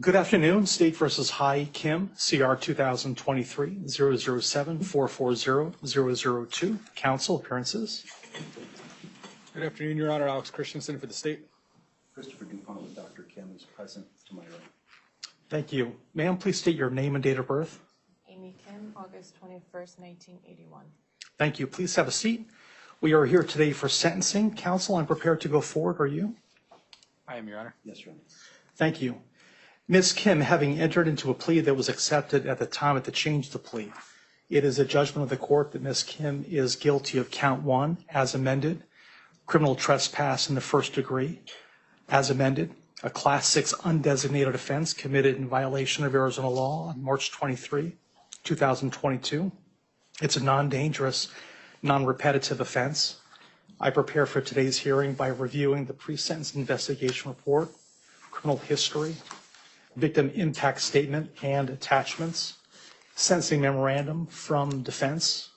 Good afternoon. State versus Hai Kim, CR 2023-007-440-002. Counsel appearances. Good afternoon, Your Honor. Alex Christensen for the state. Christopher DuPont with Dr. Kim is present to my right. Thank you. Ma'am, please state your name and date of birth. Amy Kim, August 21st, 1981. Thank you. Please have a seat. We are here today for sentencing. Counsel, I'm prepared to go forward. Are you? I am, Your Honor. Yes, Your Honor. Thank you. Ms. Kim, having entered into a plea that was accepted at the time of the change of the plea, it is a judgment of the court that Ms. Kim is guilty of count 1 as amended, criminal trespass in the first degree as amended, a class 6 undesignated offense committed in violation of Arizona law on March 23, 2022. It's a non-dangerous, non-repetitive offense. I prepare for today's hearing by reviewing the pre-sentence investigation report, criminal history, victim impact statement and attachments, sentencing memorandum from defense,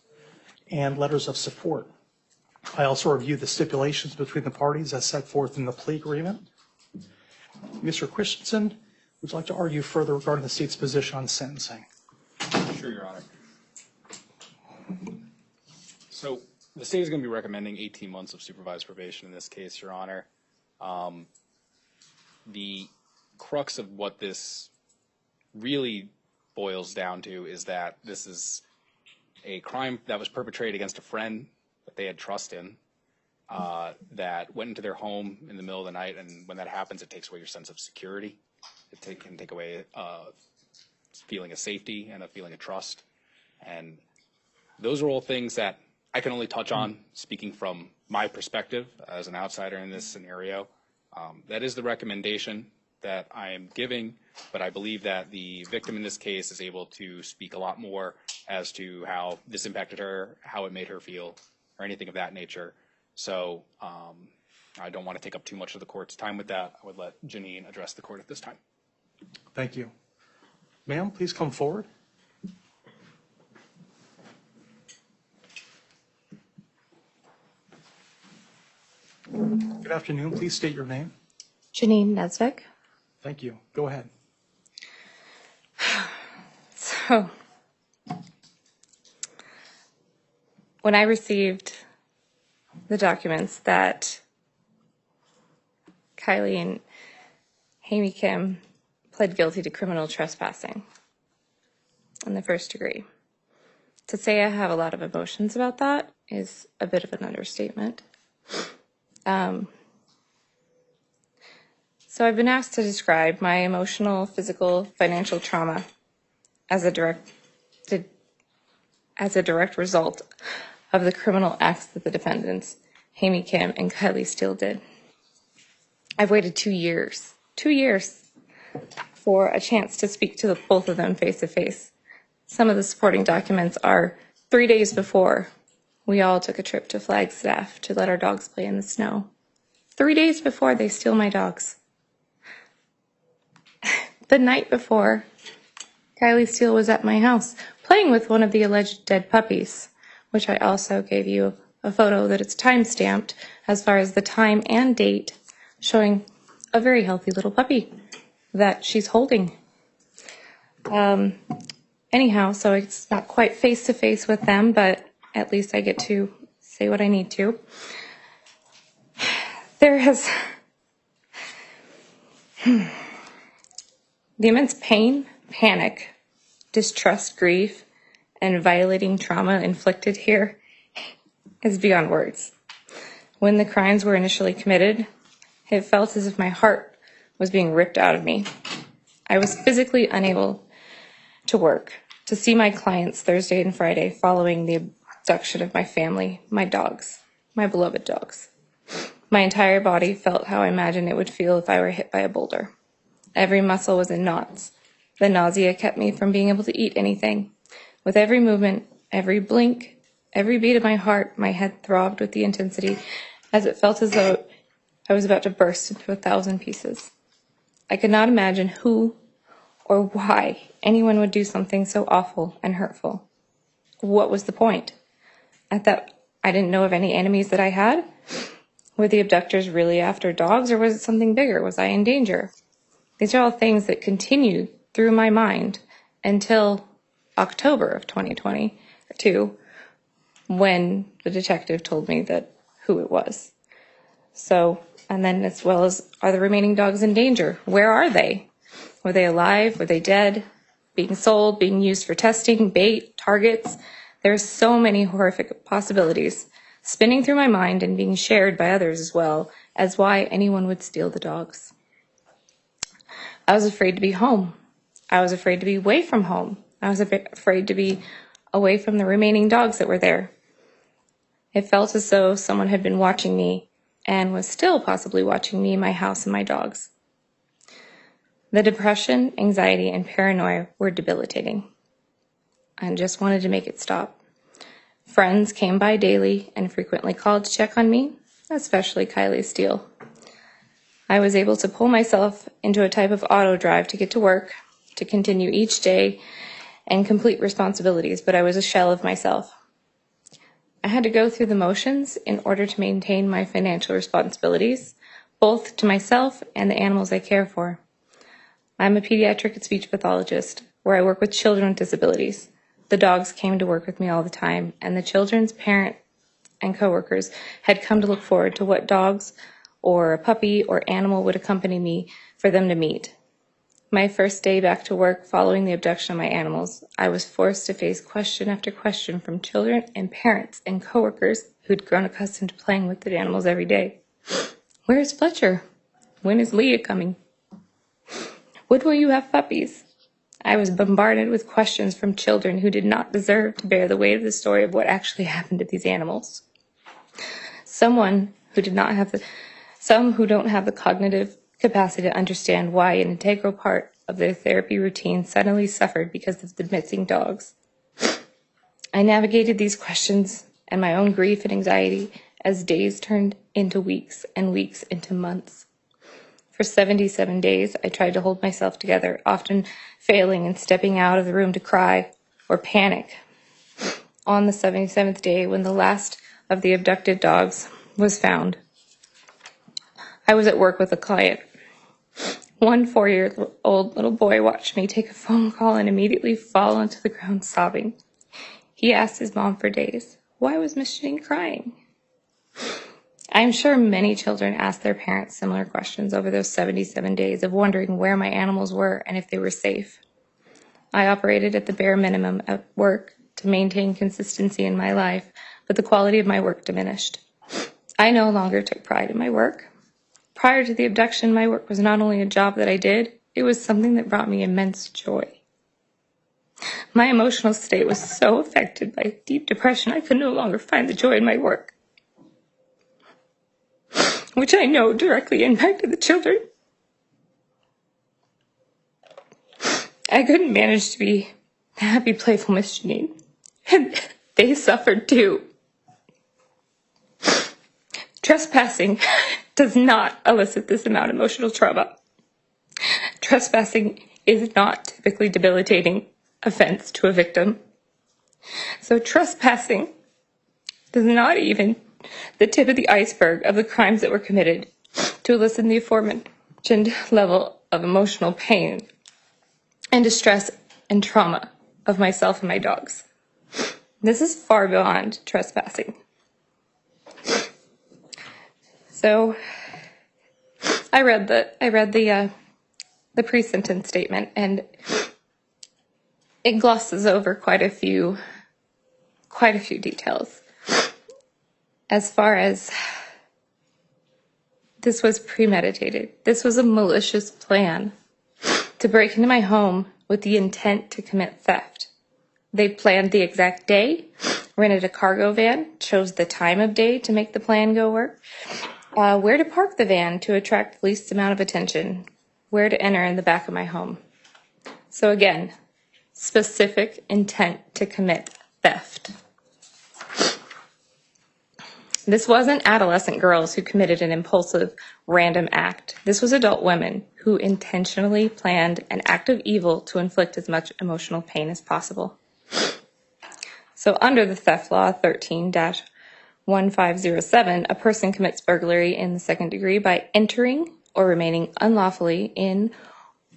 and letters of support. I also review the stipulations between the parties as set forth in the plea agreement. Mr. Christensen, would you like to argue further regarding the state's position on sentencing? Sure, Your Honor. So the state is going to be recommending 18 months of supervised probation in this case, Your Honor. The crux of what this really boils down to is that this is a crime that was perpetrated against a friend that they had trust in, that went into their home in the middle of the night, and when that happens, it takes away your sense of security. It can take away a feeling of safety and a feeling of trust. And those are all things that I can only touch on, speaking from my perspective as an outsider in this scenario. That is the recommendation that I am giving, but I believe that the victim in this case is able to speak a lot more as to how this impacted her, how it made her feel, or anything of that nature. So I don't want to take up too much of the court's time with that. I would let Janine address the court at this time. Thank you. Ma'am, please come forward. Good afternoon. Please state your name. Janine Nesvik. Thank you. Go ahead. So, when I received the documents that Kylie and Amy Kim pled guilty to criminal trespassing in the first degree, to say I have a lot of emotions about that is a bit of an understatement. So I've been asked to describe my emotional, physical, financial trauma as a direct result of the criminal acts that the defendants, Amy Kim and Kylie Steele, did. I've waited 2 years for a chance to speak to both of them face to face. Some of the supporting documents are 3 days before we all took a trip to Flagstaff to let our dogs play in the snow. 3 days before they steal my dogs. The night before, Kylie Steele was at my house playing with one of the alleged dead puppies, which I also gave you a photo that it's time-stamped as far as the time and date, showing a very healthy little puppy that she's holding. Anyhow, so it's not quite face-to-face with them, but at least I get to say what I need to. There has... The immense pain, panic, distrust, grief, and violating trauma inflicted here is beyond words. When the crimes were initially committed, it felt as if my heart was being ripped out of me. I was physically unable to work, to see my clients Thursday and Friday following the abduction of my family, my dogs, my beloved dogs. My entire body felt how I imagined it would feel if I were hit by a boulder. Every muscle was in knots. The nausea kept me from being able to eat anything. With every movement, every blink, every beat of my heart, my head throbbed with the intensity as it felt as though I was about to burst into 1,000 pieces. I could not imagine who or why anyone would do something so awful and hurtful. What was the point? At that I didn't know of any enemies that I had. Were the abductors really after dogs, or was it something bigger? Was I in danger? These are all things that continued through my mind until October of 2022, when the detective told me that who it was. So, and then as well as, are the remaining dogs in danger? Where are they? Were they alive? Were they dead? Being sold, being used for testing, bait, targets? There's so many horrific possibilities spinning through my mind and being shared by others as well as why anyone would steal the dogs. I was afraid to be home. I was afraid to be away from home. I was afraid to be away from the remaining dogs that were there. It felt as though someone had been watching me and was still possibly watching me, my house, and my dogs. The depression, anxiety, and paranoia were debilitating. I just wanted to make it stop. Friends came by daily and frequently called to check on me, especially Kylie Steele. I was able to pull myself into a type of auto drive to get to work, to continue each day and complete responsibilities, but I was a shell of myself. I had to go through the motions in order to maintain my financial responsibilities, both to myself and the animals I care for. I'm a pediatric and speech pathologist, where I work with children with disabilities. The dogs came to work with me all the time, and the children's parent and coworkers had come to look forward to what dogs or a puppy or animal would accompany me for them to meet. My first day back to work following the abduction of my animals, I was forced to face question after question from children and parents and coworkers who'd grown accustomed to playing with the animals every day. Where is Fletcher? When is Leah coming? When will you have puppies? I was bombarded with questions from children who did not deserve to bear the weight of the story of what actually happened to these animals. Some who don't have the cognitive capacity to understand why an integral part of their therapy routine suddenly suffered because of the missing dogs. I navigated these questions and my own grief and anxiety as days turned into weeks and weeks into months. For 77 days, I tried to hold myself together, often failing and stepping out of the room to cry or panic. On the 77th day, when the last of the abducted dogs was found, I was at work with a client. One 4-year-old little boy watched me take a phone call and immediately fall onto the ground sobbing. He asked his mom for days, "Why was Miss Janine crying?" I'm sure many children asked their parents similar questions over those 77 days of wondering where my animals were and if they were safe. I operated at the bare minimum at work to maintain consistency in my life, but the quality of my work diminished. I no longer took pride in my work. Prior to the abduction, my work was not only a job that I did, it was something that brought me immense joy. My emotional state was so affected by deep depression, I could no longer find the joy in my work, which I know directly impacted the children. I couldn't manage to be a happy, playful Miss Janine, and they suffered too. Trespassing does not elicit this amount of emotional trauma. Trespassing is not typically debilitating offense to a victim. So trespassing is not even the tip of the iceberg of the crimes that were committed to elicit the aforementioned level of emotional pain and distress and trauma of myself and my dogs. This is far beyond trespassing. So I read the pre-sentence statement, and it glosses over quite a few details. As far as this was premeditated, this was a malicious plan to break into my home with the intent to commit theft. They planned the exact day, rented a cargo van, chose the time of day to make the plan go work, where to park the van to attract the least amount of attention, where to enter in the back of my home. So again, specific intent to commit theft. This wasn't adolescent girls who committed an impulsive, random act. This was adult women who intentionally planned an act of evil to inflict as much emotional pain as possible. So under the theft law 13-1 1507, a person commits burglary in the second degree by entering or remaining unlawfully in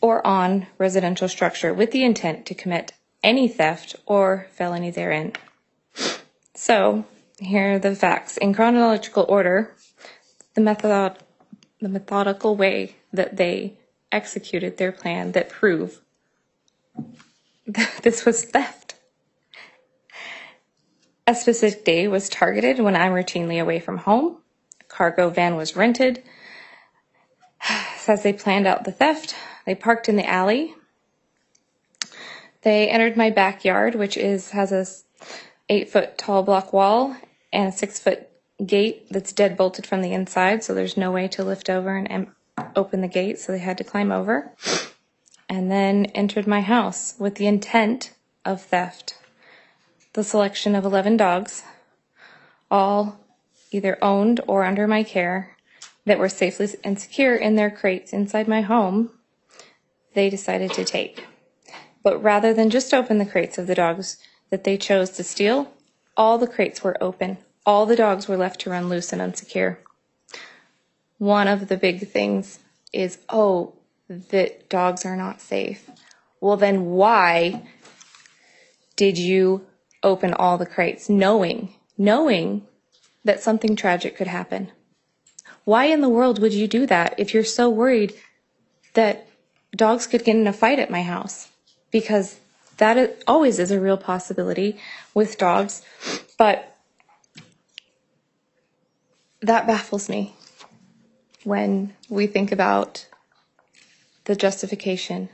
or on residential structure with the intent to commit any theft or felony therein. So, here are the facts. In chronological order, the methodical way that they executed their plan that prove that this was theft. A specific day was targeted when I'm routinely away from home. A cargo van was rented. As they planned out the theft, they parked in the alley. They entered my backyard, which has a 8-foot tall block wall and a 6-foot gate that's dead bolted from the inside, so there's no way to lift over and open the gate, so they had to climb over. And then entered my house with the intent of theft. The selection of 11 dogs, all either owned or under my care, that were safely and secure in their crates inside my home, they decided to take. But rather than just open the crates of the dogs that they chose to steal, all the crates were open. All the dogs were left to run loose and unsecure. One of the big things is, that dogs are not safe. Well, then why did you open all the crates knowing that something tragic could happen? Why in the world would you do that if you're so worried that dogs could get in a fight at my house? Because that always is a real possibility with dogs, but that baffles me when we think about the justification.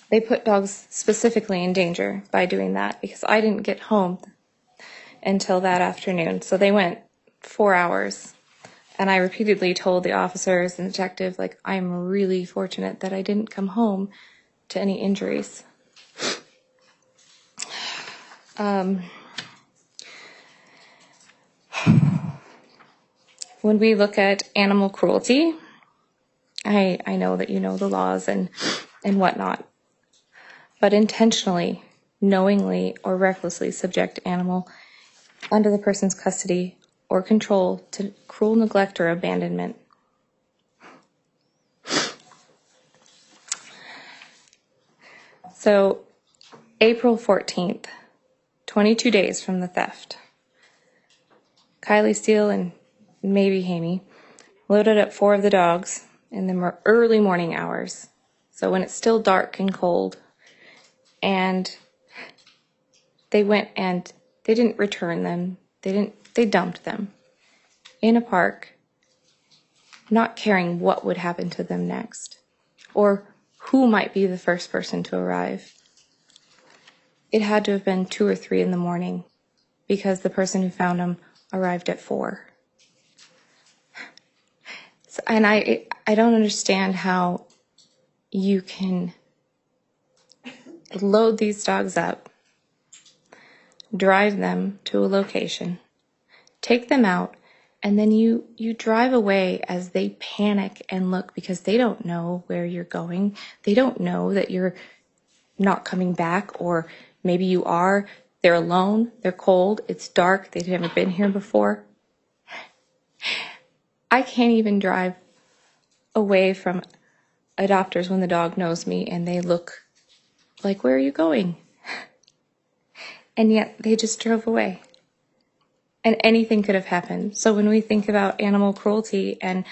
They put dogs specifically in danger by doing that because I didn't get home until that afternoon. So they went 4 hours, and I repeatedly told the officers and detective, I'm really fortunate that I didn't come home to any injuries. When we look at animal cruelty, I know that you know the laws and whatnot, but intentionally, knowingly, or recklessly subject animal under the person's custody or control to cruel neglect or abandonment. So, April 14th, 22 days from the theft, Kylie Steele and maybe Hamey loaded up 4 of the dogs in the early morning hours, so when it's still dark and cold, and they went and they didn't return them. They dumped them in a park, not caring what would happen to them next or who might be the first person to arrive. It had to have been 2 or 3 in the morning because the person who found them arrived at 4. So, and I don't understand how you can load these dogs up, drive them to a location, take them out, and then you drive away as they panic and look because they don't know where you're going. They don't know that you're not coming back, or maybe you are. They're alone, they're cold, it's dark, they've never been here before. I can't even drive away from adopters when the dog knows me and they look like, where are you going? And yet they just drove away. And anything could have happened. So when we think about animal cruelty, and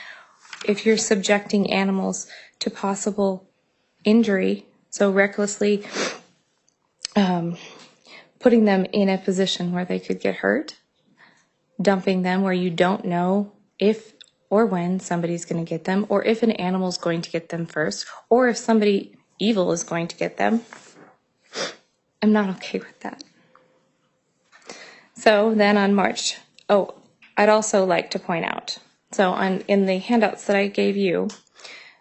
if you're subjecting animals to possible injury, so recklessly putting them in a position where they could get hurt, dumping them where you don't know if or when somebody's going to get them, or if an animal's going to get them first, or if somebody evil is going to get them, I'm not okay with that. So then on March, I'd also like to point out, so in the handouts that I gave you,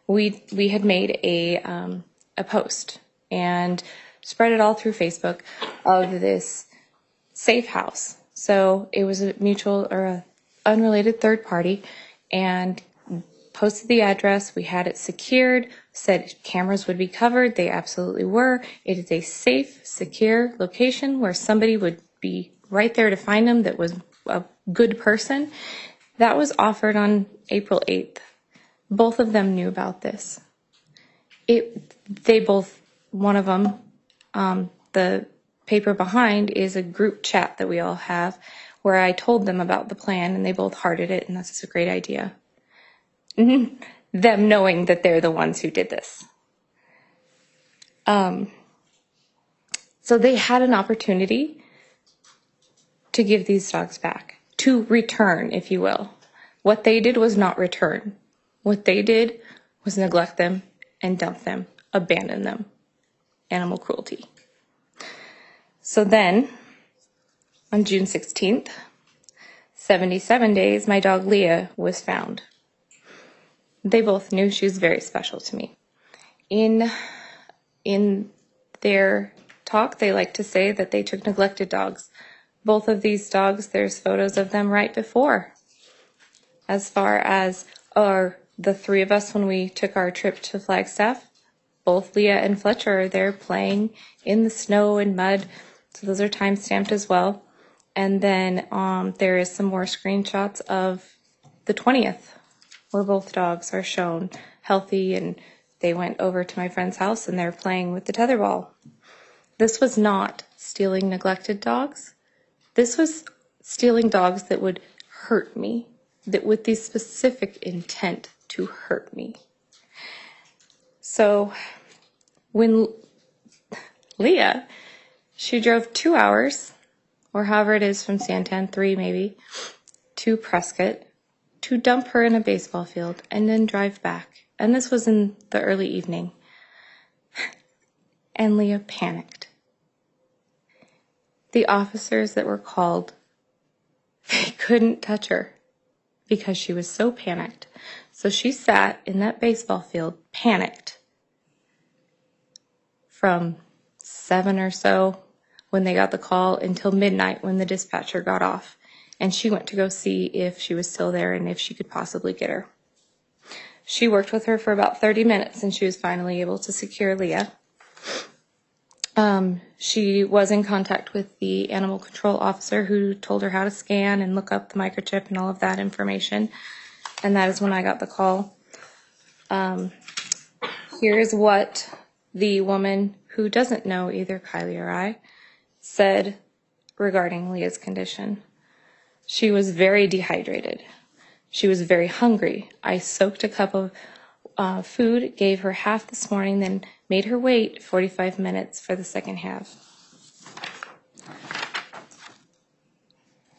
we had made a post and spread it all through Facebook of this safe house. So it was a mutual or a unrelated third party, and posted the address. We had it secured, said cameras would be covered. They absolutely were. It is a safe, secure location where somebody would be right there to find them that was a good person. That was offered on April 8th. Both of them knew about this. One of them, the paper behind is a group chat that we all have where I told them about the plan and they both hearted it and this is a great idea. Them knowing that they're the ones who did this. So they had an opportunity to give these dogs back, to return, if you will. What they did was not return. What they did was neglect them and dump them, abandon them. Animal cruelty. So then, on June 16th, 77 days, my dog Leah was found. They both knew she was very special to me. In their talk, they like to say that they took neglected dogs. Both of these dogs, there's photos of them right before. As far as the three of us when we took our trip to Flagstaff, both Leah and Fletcher are there playing in the snow and mud. So those are time stamped as well. And then there is some more screenshots of the 20th where both dogs are shown healthy and they went over to my friend's house and they're playing with the tetherball. This was not stealing neglected dogs. This was stealing dogs that would hurt me, that with the specific intent to hurt me. So when Leah, she drove 2 hours, or however it is from Santan, 3 maybe, to Prescott to dump her in a baseball field and then drive back. And this was in the early evening. And Leah panicked. The officers that were called, they couldn't touch her because she was so panicked. So she sat in that baseball field, panicked, from 7 or so when they got the call until midnight when the dispatcher got off. And she went to go see if she was still there and if she could possibly get her. She worked with her for about 30 minutes and she was finally able to secure Leah. She was in contact with the animal control officer who told her how to scan and look up the microchip and all of that information. And that is when I got the call. Here is what the woman who doesn't know either Kylie or I said regarding Leah's condition. She was very dehydrated. She was very hungry. I soaked a cup of food, gave her half this morning, then made her wait 45 minutes for the second half.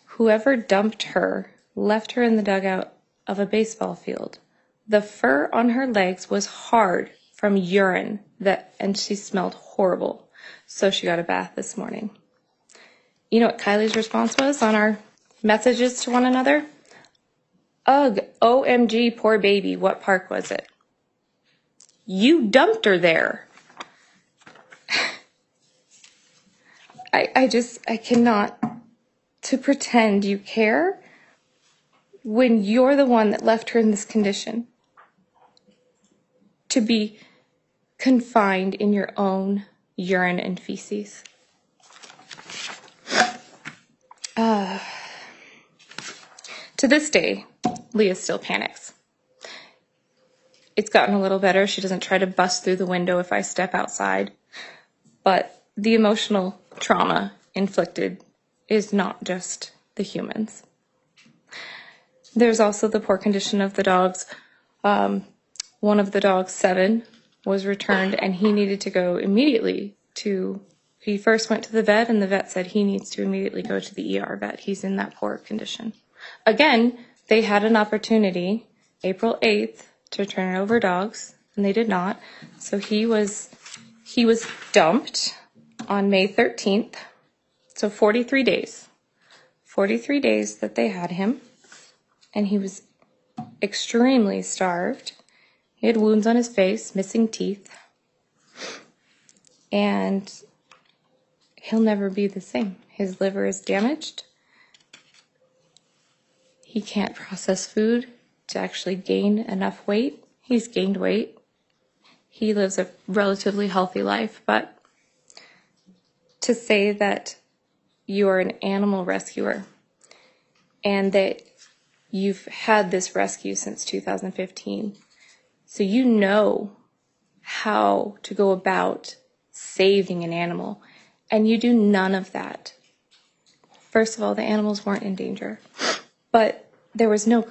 Whoever dumped her left her in the dugout of a baseball field. The fur on her legs was hard from urine, and she smelled horrible. So she got a bath this morning. You know what Kylie's response was on our messages to one another? Ugh, OMG, poor baby, what park was it? You dumped her there. I cannot, to pretend you care when you're the one that left her in this condition. To be confined in your own urine and feces. To this day, Leah still panics. It's gotten a little better. She doesn't try to bust through the window if I step outside. But the emotional trauma inflicted is not just the humans. There's also the poor condition of the dogs. One of the dogs, 7, was returned and he needed to go immediately he first went to the vet and the vet said he needs to immediately go to the ER vet. He's in that poor condition. Again, they had an opportunity, April 8th, to turn over dogs, and they did not. So he was dumped on May 13th. So 43 days. 43 days that they had him, and he was extremely starved. He had wounds on his face, missing teeth, and he'll never be the same. His liver is damaged. He can't process food to actually gain enough weight. He's gained weight. He lives a relatively healthy life, but to say that you are an animal rescuer and that you've had this rescue since 2015. So you know how to go about saving an animal, and you do none of that. First of all, the animals weren't in danger, but there was no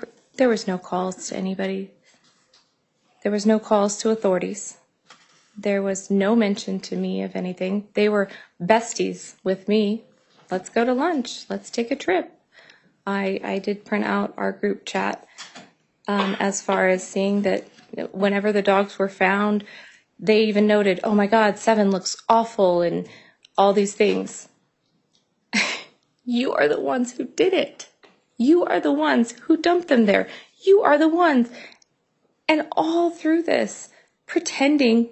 calls to anybody. There was no calls to authorities. There was no mention to me of anything. They were besties with me. Let's go to lunch. Let's take a trip. I did print out our group chat as far as seeing that whenever the dogs were found, they even noted, oh my God, 7 looks awful and all these things. You are the ones who did it. You are the ones who dumped them there. You are the ones. And all through this, pretending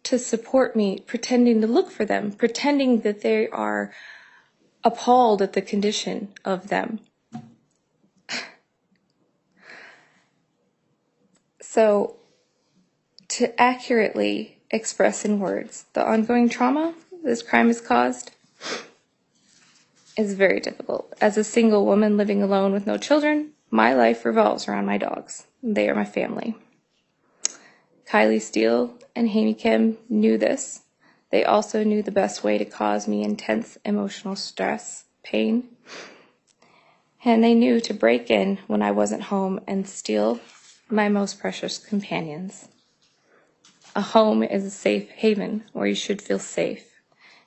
to support me, pretending to look for them, pretending that they are appalled at the condition of them. So, to accurately express in words the ongoing trauma this crime has caused is very difficult. As a single woman living alone with no children, my life revolves around my dogs. They are my family. Kylie Steele and Haney Kim knew this. They also knew the best way to cause me intense emotional stress, pain. And they knew to break in when I wasn't home and steal my most precious companions. A home is a safe haven where you should feel safe,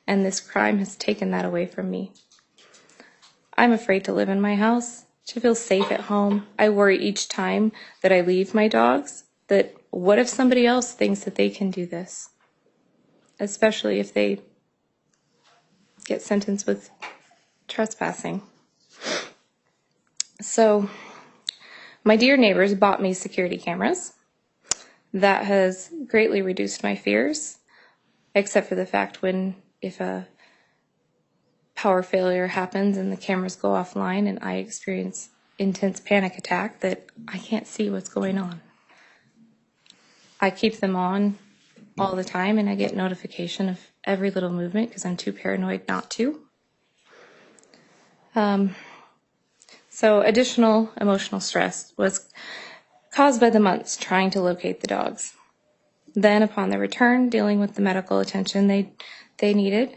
and this crime has taken that away from me. I'm afraid to live in my house, to feel safe at home. I worry each time that I leave my dogs that what if somebody else thinks that they can do this? Especially if they get sentenced with trespassing. So, my dear neighbors bought me security cameras. That has greatly reduced my fears, except for the fact if a power failure happens and the cameras go offline and I experience intense panic attack that I can't see what's going on. I keep them on all the time and I get notification of every little movement because I'm too paranoid not to. So additional emotional stress was caused by the months trying to locate the dogs. Then upon their return, dealing with the medical attention they needed.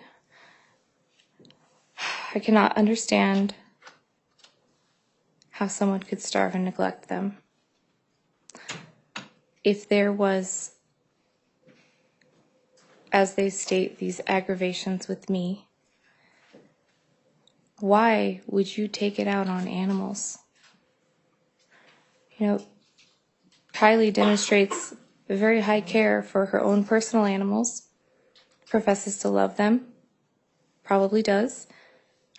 I cannot understand how someone could starve and neglect them. If there was, as they state, these aggravations with me, why would you take it out on animals? You know, Kylie demonstrates a very high care for her own personal animals, professes to love them, probably does,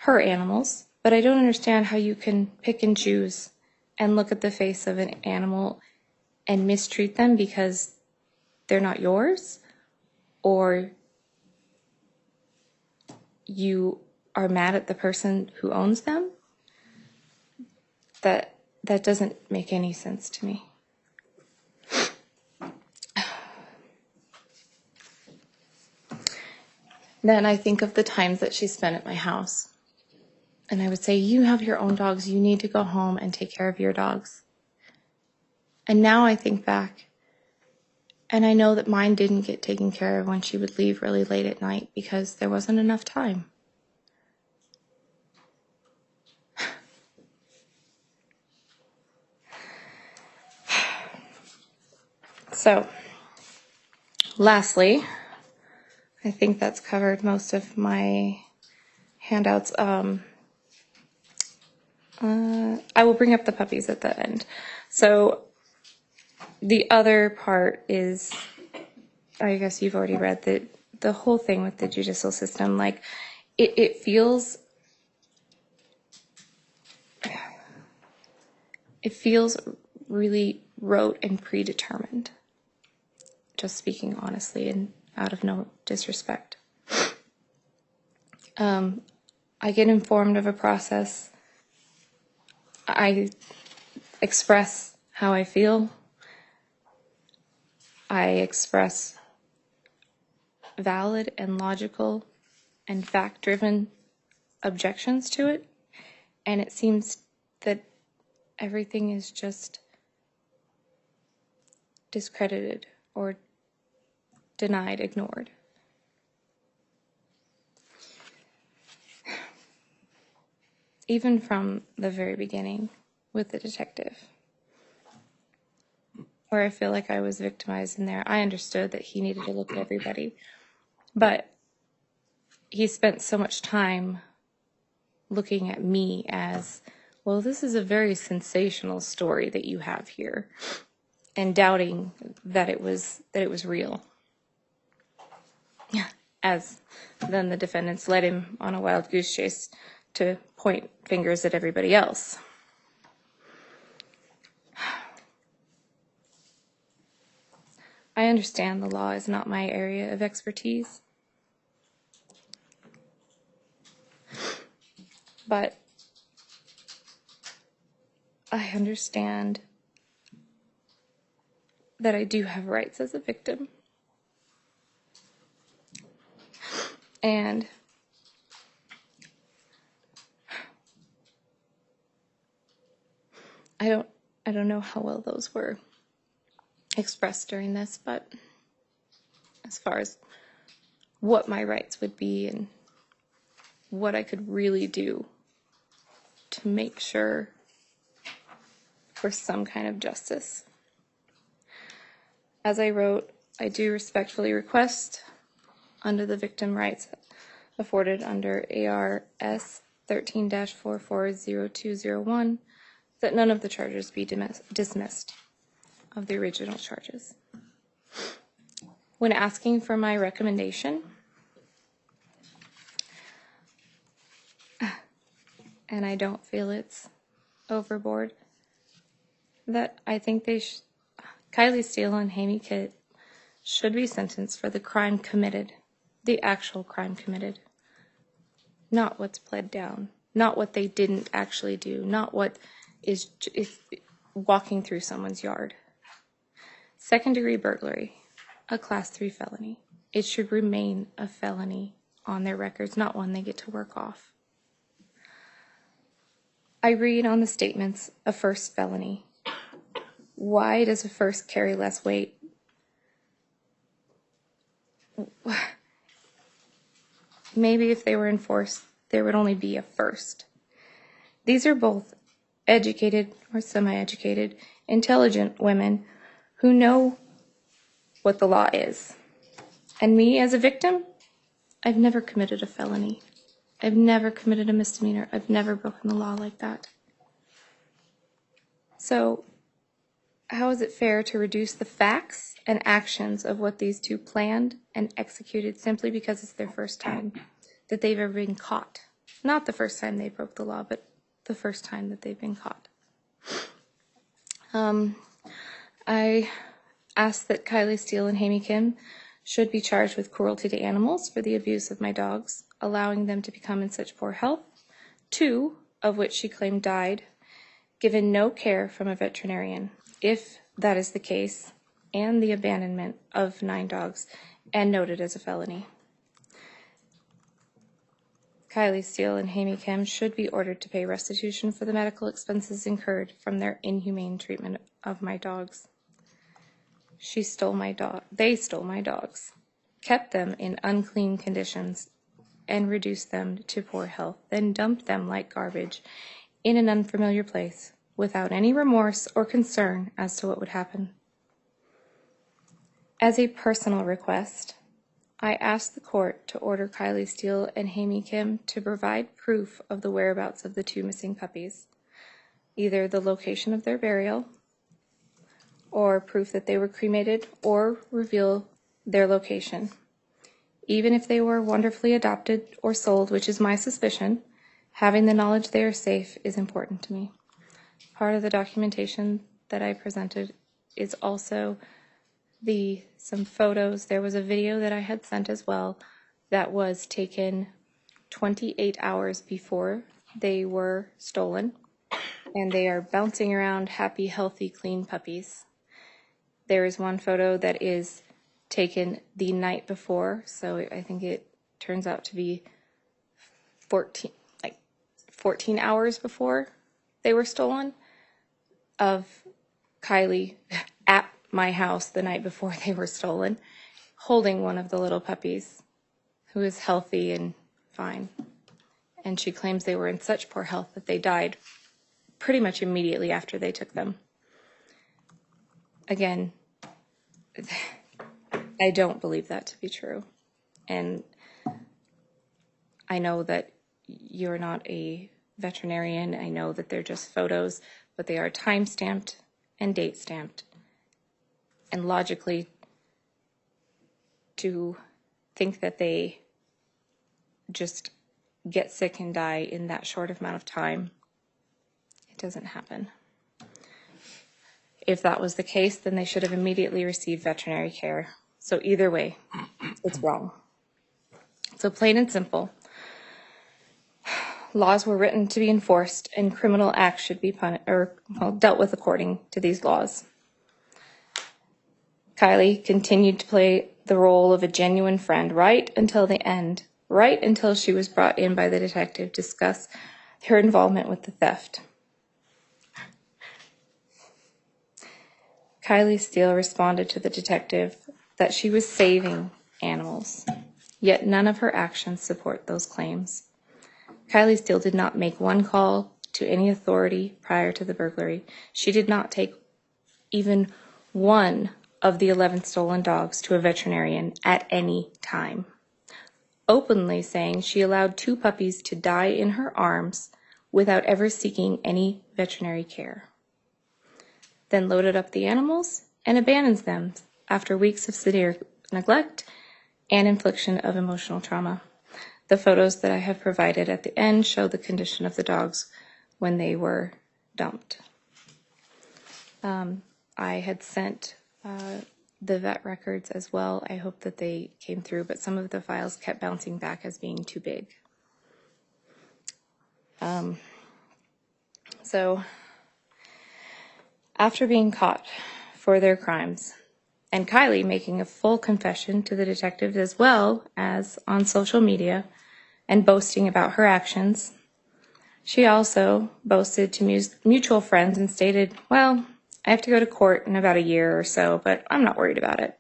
her animals, but I don't understand how you can pick and choose and look at the face of an animal and mistreat them because they're not yours, or you are mad at the person who owns them. That doesn't make any sense to me. Then I think of the times that she spent at my house. And I would say, you have your own dogs. You need to go home and take care of your dogs. And now I think back, and I know that mine didn't get taken care of when she would leave really late at night because there wasn't enough time. So, lastly, I think that's covered most of my handouts. I will bring up the puppies at the end. So, the other part is, I guess you've already read the whole thing with the judicial system. Like, it feels really rote and predetermined. Just speaking honestly and out of no disrespect. I get informed of a process. I express how I feel. I express valid and logical and fact-driven objections to it. And it seems that everything is just discredited or denied, ignored. Even from the very beginning with the detective, where I feel like I was victimized in there, I understood that he needed to look at everybody. But he spent so much time looking at me as, well, this is a very sensational story that you have here, and doubting that it was real. Yeah, as then the defendants led him on a wild goose chase to point fingers at everybody else. I understand the law is not my area of expertise, but I understand that I do have rights as a victim. And I don't know how well those were expressed during this, but as far as what my rights would be and what I could really do to make sure for some kind of justice. As I wrote, I do respectfully request, under the victim rights afforded under ARS 13-440201, that none of the charges be dismissed of the original charges. When asking for my recommendation, and I don't feel it's overboard, that I think Kylie Steele and Hamey Kitt should be sentenced for the crime committed, the actual crime committed, not what's pled down, not what they didn't actually do, not what is walking through someone's yard. Second-degree burglary, a Class 3 felony. It should remain a felony on their records, not one they get to work off. I read on the statements a first felony. Why does a first carry less weight? Maybe if they were enforced, there would only be a first. These are both educated or semi-educated, intelligent women who know what the law is. And me as a victim, I've never committed a felony. I've never committed a misdemeanor. I've never broken the law like that. So how is it fair to reduce the facts and actions of what these two planned and executed simply because it's their first time that they've ever been caught? Not the first time they broke the law, but the first time that they've been caught. I ask that Kylie Steele and Hamey Kim should be charged with cruelty to animals for the abuse of my dogs, allowing them to become in such poor health, 2 of which she claimed died, given no care from a veterinarian, if that is the case, and the abandonment of 9 dogs, and noted as a felony. Kylie Steele and Hamey Kim should be ordered to pay restitution for the medical expenses incurred from their inhumane treatment of my dogs. They stole my dogs, kept them in unclean conditions, and reduced them to poor health, then dumped them like garbage in an unfamiliar place without any remorse or concern as to what would happen. As a personal request, I ask the court to order Kylie Steele and Hamey Kim to provide proof of the whereabouts of the 2 missing puppies, either the location of their burial, or proof that they were cremated, or reveal their location. Even if they were wonderfully adopted or sold, which is my suspicion, having the knowledge they are safe is important to me. Part of the documentation that I presented is also some photos. There was a video that I had sent as well that was taken 28 hours before they were stolen, and they are bouncing around happy, healthy, clean puppies. There is one photo that is taken the night before, so I think it turns out to be 14 hours before they were stolen of Kylie at my house the night before they were stolen, holding one of the little puppies who is healthy and fine. And she claims they were in such poor health that they died pretty much immediately after they took them. Again, I don't believe that to be true. And I know that you're not a veterinarian. I know that they're just photos, but they are time-stamped and date-stamped. And logically, to think that they just get sick and die in that short amount of time, it doesn't happen. If that was the case, then they should have immediately received veterinary care. So either way, it's wrong. So plain and simple, laws were written to be enforced, and criminal acts should be dealt with according to these laws. Kylie continued to play the role of a genuine friend right until the end, right until she was brought in by the detective to discuss her involvement with the theft. Kylie Steele responded to the detective that she was saving animals, yet none of her actions support those claims. Kylie Steele did not make one call to any authority prior to the burglary. She did not take even one of the 11 stolen dogs to a veterinarian at any time, openly saying she allowed 2 puppies to die in her arms without ever seeking any veterinary care. Then loaded up the animals and abandons them after weeks of severe neglect and infliction of emotional trauma. The photos that I have provided at the end show the condition of the dogs when they were dumped. I had sent the vet records as well. I hope that they came through, but some of the files kept bouncing back as being too big. So after being caught for their crimes, and Kylie making a full confession to the detectives as well as on social media and boasting about her actions, she also boasted to mutual friends and stated, well, I have to go to court in about a year or so, but I'm not worried about it.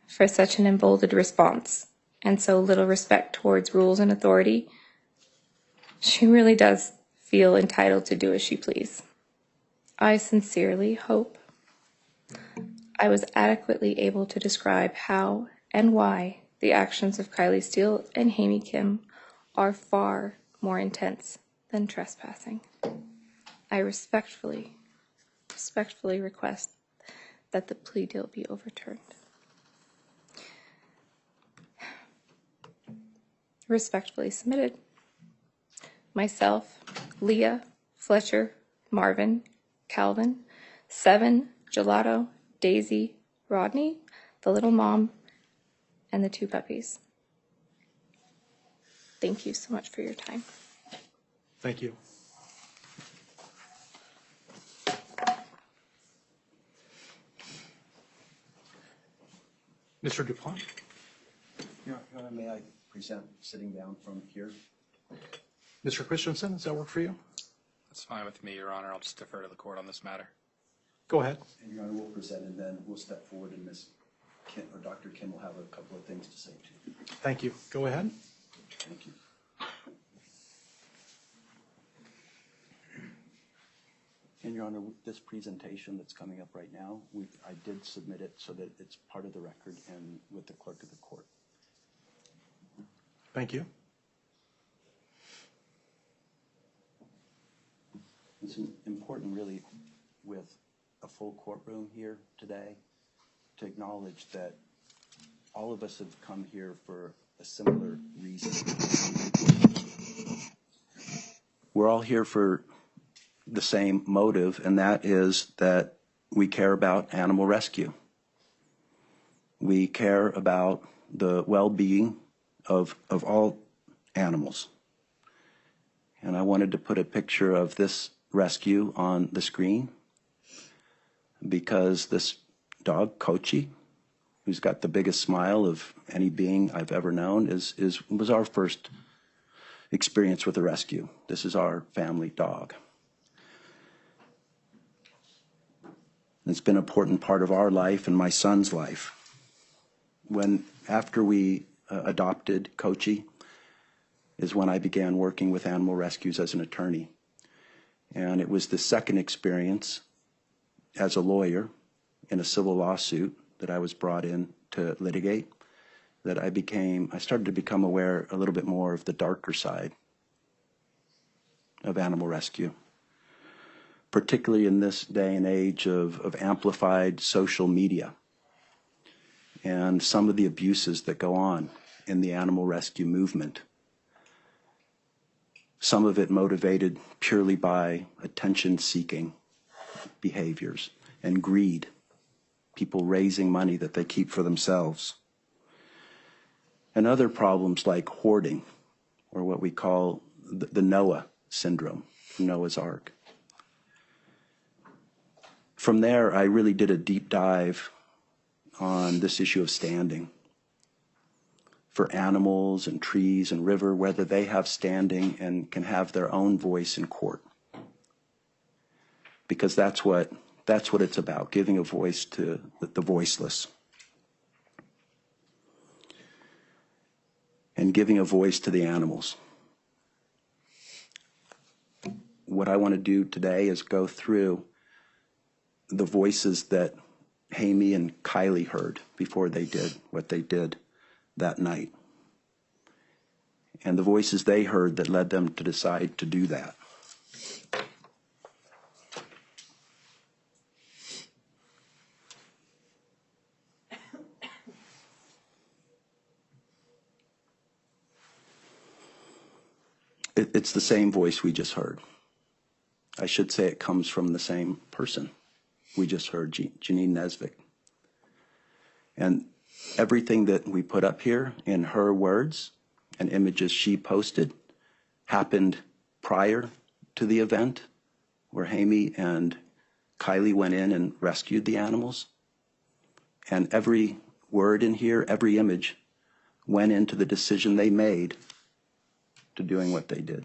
For such an emboldened response and so little respect towards rules and authority, she really does feel entitled to do as she please. I sincerely hope I was adequately able to describe how and why the actions of Kylie Steele and Hamey Kim are far more intense than trespassing. I respectfully request that the plea deal be overturned. Respectfully submitted. Myself, Leah, Fletcher, Marvin, Calvin, Seven, Gelato, Daisy, Rodney, the little mom, and the 2 puppies. Thank you so much for your time. Thank you. Mr. Dupont? Your Honor, may I present sitting down from here? Mr. Christensen, does that work for you? That's fine with me, Your Honor. I'll just defer to the court on this matter. Go ahead. And Your Honor, we'll present and then we'll step forward and Ms. Kim or Dr. Kim will have a couple of things to say too. Thank you. Go ahead. Thank you. And Your Honor, this presentation that's coming up right now, I did submit it so that it's part of the record and with the clerk of the court. Thank you. It's important really with a full courtroom here today to acknowledge that all of us have come here for a similar reason. We're all here for the same motive, and that is that we care about animal rescue. We care about the well-being of all animals. And I wanted to put a picture of this rescue on the screen because this dog, Kochi, who's got the biggest smile of any being I've ever known, was our first experience with a rescue. This is our family dog. It's been an important part of our life and my son's life. After we adopted Kochi is when I began working with animal rescues as an attorney. And it was the second experience as a lawyer in a civil lawsuit that I was brought in to litigate that I started to become aware a little bit more of the darker side of animal rescue, particularly in this day and age of amplified social media and some of the abuses that go on in the animal rescue movement. Some of it motivated purely by attention-seeking behaviors and greed, people raising money that they keep for themselves. And other problems like hoarding, or what we call the Noah syndrome, Noah's Ark. From there, I really did a deep dive on this issue of standing for animals and trees and river, whether they have standing and can have their own voice in court. Because that's what it's about, giving a voice to the voiceless. And giving a voice to the animals. What I want to do today is go through the voices that Hamie and Kylie heard before they did what they did that night. And the voices they heard that led them to decide to do that. It's the same voice we just heard. I should say it comes from the same person. We just heard Janine Nesvik. And everything that we put up here in her words and images she posted happened prior to the event where Hamie and Kylie went in and rescued the animals. And every word in here, every image went into the decision they made to doing what they did.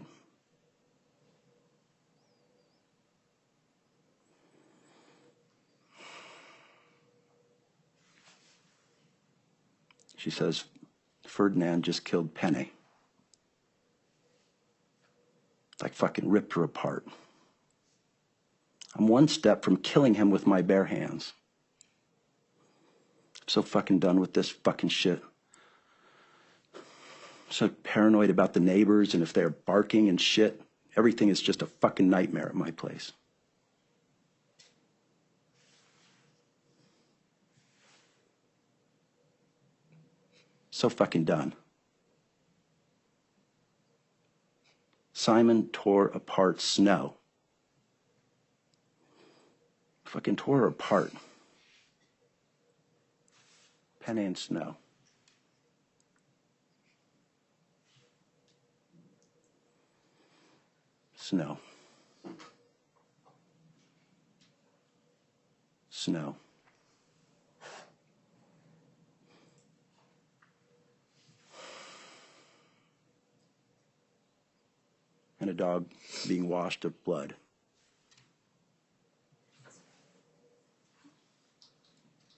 She says, Ferdinand just killed Penny. Like fucking ripped her apart. I'm one step from killing him with my bare hands. I'm so fucking done with this fucking shit. So paranoid about the neighbors and if they're barking and shit. Everything is just a fucking nightmare at my place. So fucking done. Simon tore apart Snow. Fucking tore her apart. Penny and Snow. Snow. Snow. And a dog being washed of blood.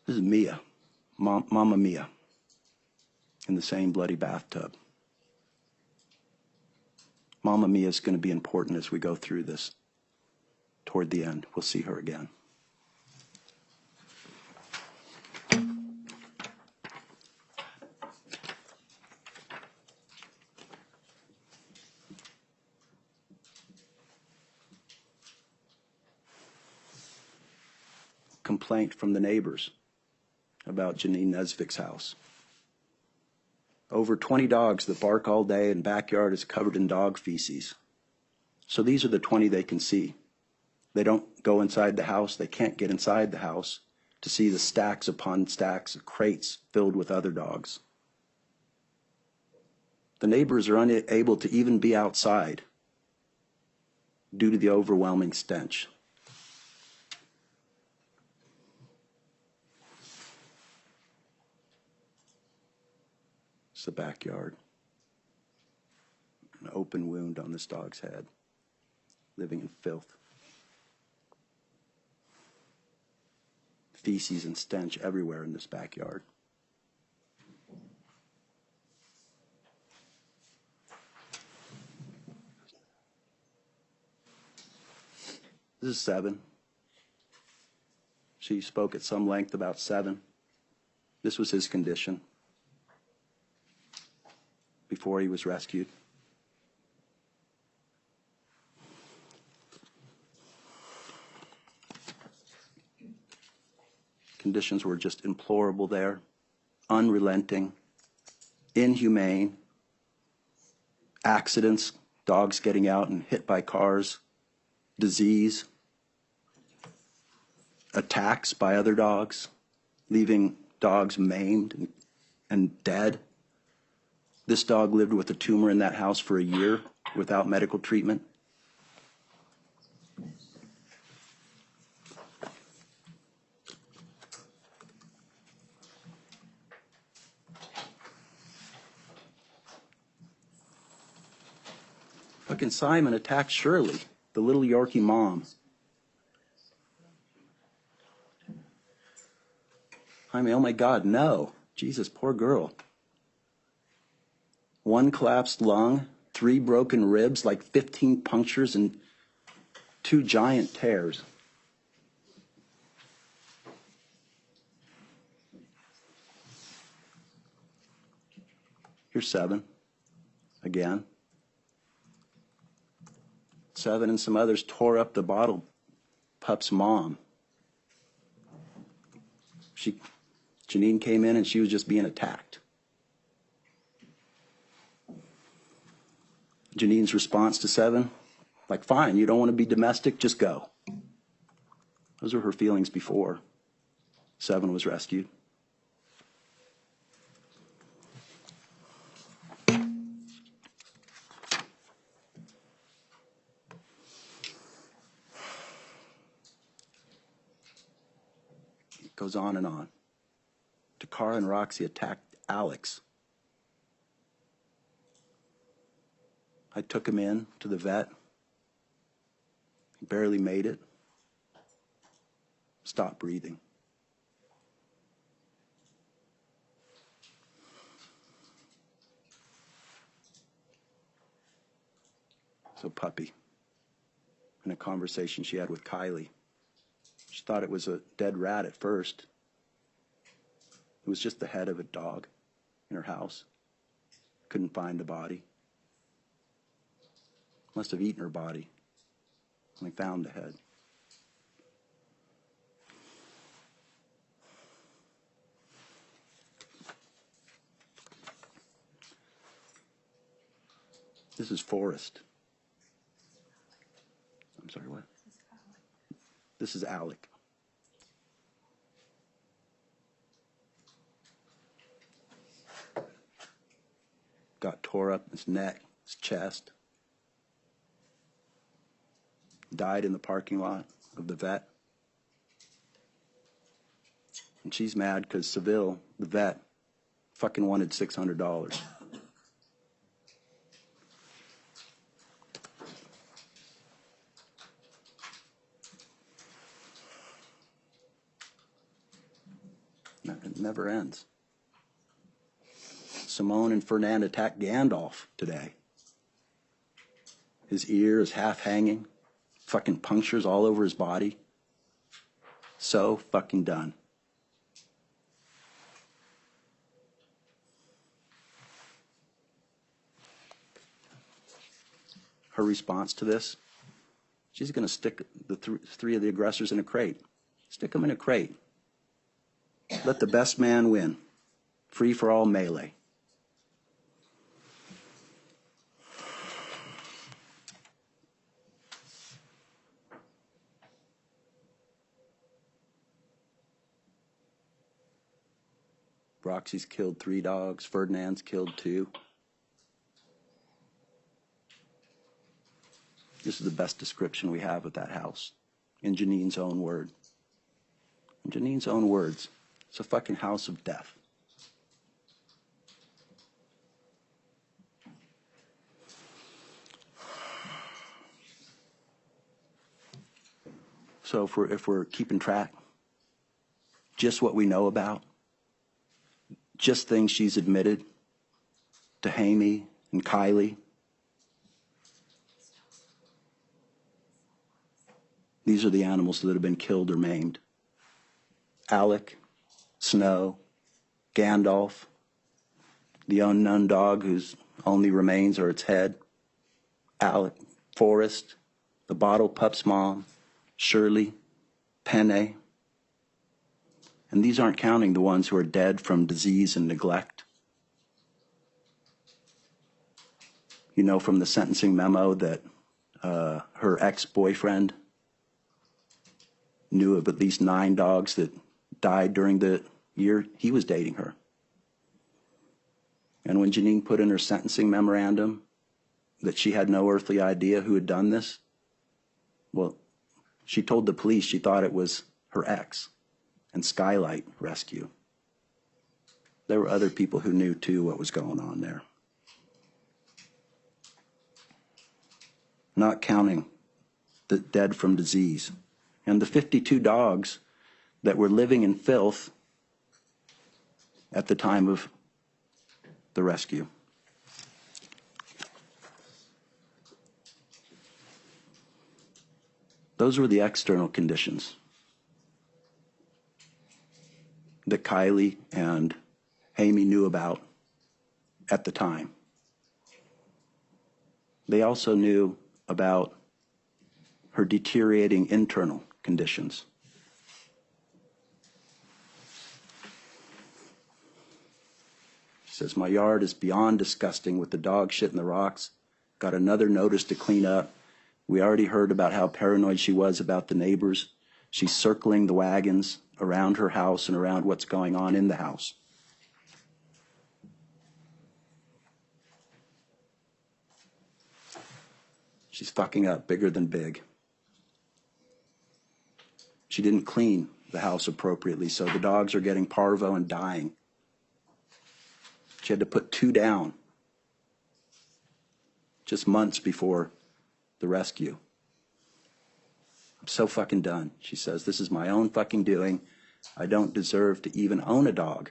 This is Mia, Mama Mia, in the same bloody bathtub. Mama Mia is going to be important as we go through this. Toward the end, we'll see her again. Complaint from the neighbors about Janine Nesvik's house. Over 20 dogs that bark all day and backyard is covered in dog feces. So these are the 20 they can see. They don't go inside the house. They can't get inside the house to see the stacks upon stacks of crates filled with other dogs. The neighbors are unable to even be outside due to the overwhelming stench. It's the backyard. An open wound on this dog's head, living in filth. Feces and stench everywhere in this backyard. This is Seven. She spoke at some length about Seven. This was his condition before he was rescued. Conditions were just implorable there, unrelenting, inhumane, accidents, dogs getting out and hit by cars, disease, attacks by other dogs, leaving dogs maimed and dead. This dog lived with a tumor in that house for a year without medical treatment. Fucking Simon attacked Shirley, the little Yorkie mom. I mean, oh my God, no. Jesus, poor girl. 1 collapsed lung, 3 broken ribs, like 15 punctures and 2 giant tears. Here's Seven, again. Seven and some others tore up the bottle pup's mom. Janine came in and she was just being attacked. Janine's response to Seven, like, fine, you don't want to be domestic, just go. Those were her feelings before Seven was rescued. It goes on and on. Takara and Roxy attacked Alex. I took him in to the vet. He barely made it. Stopped breathing. So Puppy, in a conversation she had with Kylie, she thought it was a dead rat at first. It was just the head of a dog in her house. Couldn't find the body. Must have eaten her body when they found the head. This is Forrest. I'm sorry, what? This is Alec. Got tore up his neck, his chest. Died in the parking lot of the vet. And she's mad because Seville, the vet, fucking wanted $600. It never ends. Simone and Fernand attacked Gandalf today. His ear is half hanging, fucking punctures all over his body. So fucking done. Her response to this, she's going to stick the three of the aggressors in a crate. Stick them in a crate. Let the best man win. Free for all melee. Roxy's killed 3 dogs. Ferdinand's killed 2. This is the best description we have of that house, in Janine's own word. In Janine's own words, it's a fucking house of death. So if we're keeping track, just what we know about, just things she's admitted to Hamey and Kylie. These are the animals that have been killed or maimed. Alec, Snow, Gandalf, the unknown dog whose only remains are its head, Alec, Forrest, the bottle pup's mom, Shirley, Penne. And these aren't counting the ones who are dead from disease and neglect. You know from the sentencing memo that her ex-boyfriend knew of at least 9 dogs that died during the year he was dating her. And when Janine put in her sentencing memorandum that she had no earthly idea who had done this, well, she told the police she thought it was her ex and Skylight Rescue. There were other people who knew too what was going on there. Not counting the dead from disease. And the 52 dogs that were living in filth at the time of the rescue. Those were the external conditions that Kylie and Amy knew about at the time. They also knew about her deteriorating internal conditions. She says, my yard is beyond disgusting with the dog shit in the rocks. Got another notice to clean up. We already heard about how paranoid she was about the neighbors. She's circling the wagons around her house and around what's going on in the house. She's fucking up bigger than big. She didn't clean the house appropriately, so the dogs are getting parvo and dying. She had to put 2 down just months before the rescue. I'm so fucking done, she says. This is my own fucking doing. I don't deserve to even own a dog.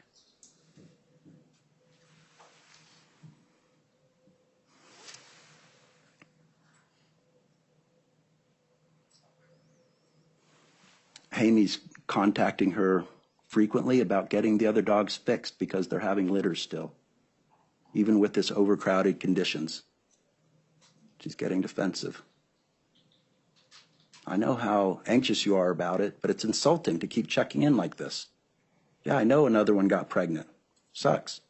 Amy's contacting her frequently about getting the other dogs fixed because they're having litters still, even with this overcrowded conditions. She's getting defensive. I know how anxious you are about it, but it's insulting to keep checking in like this. Yeah, I know another one got pregnant. Sucks.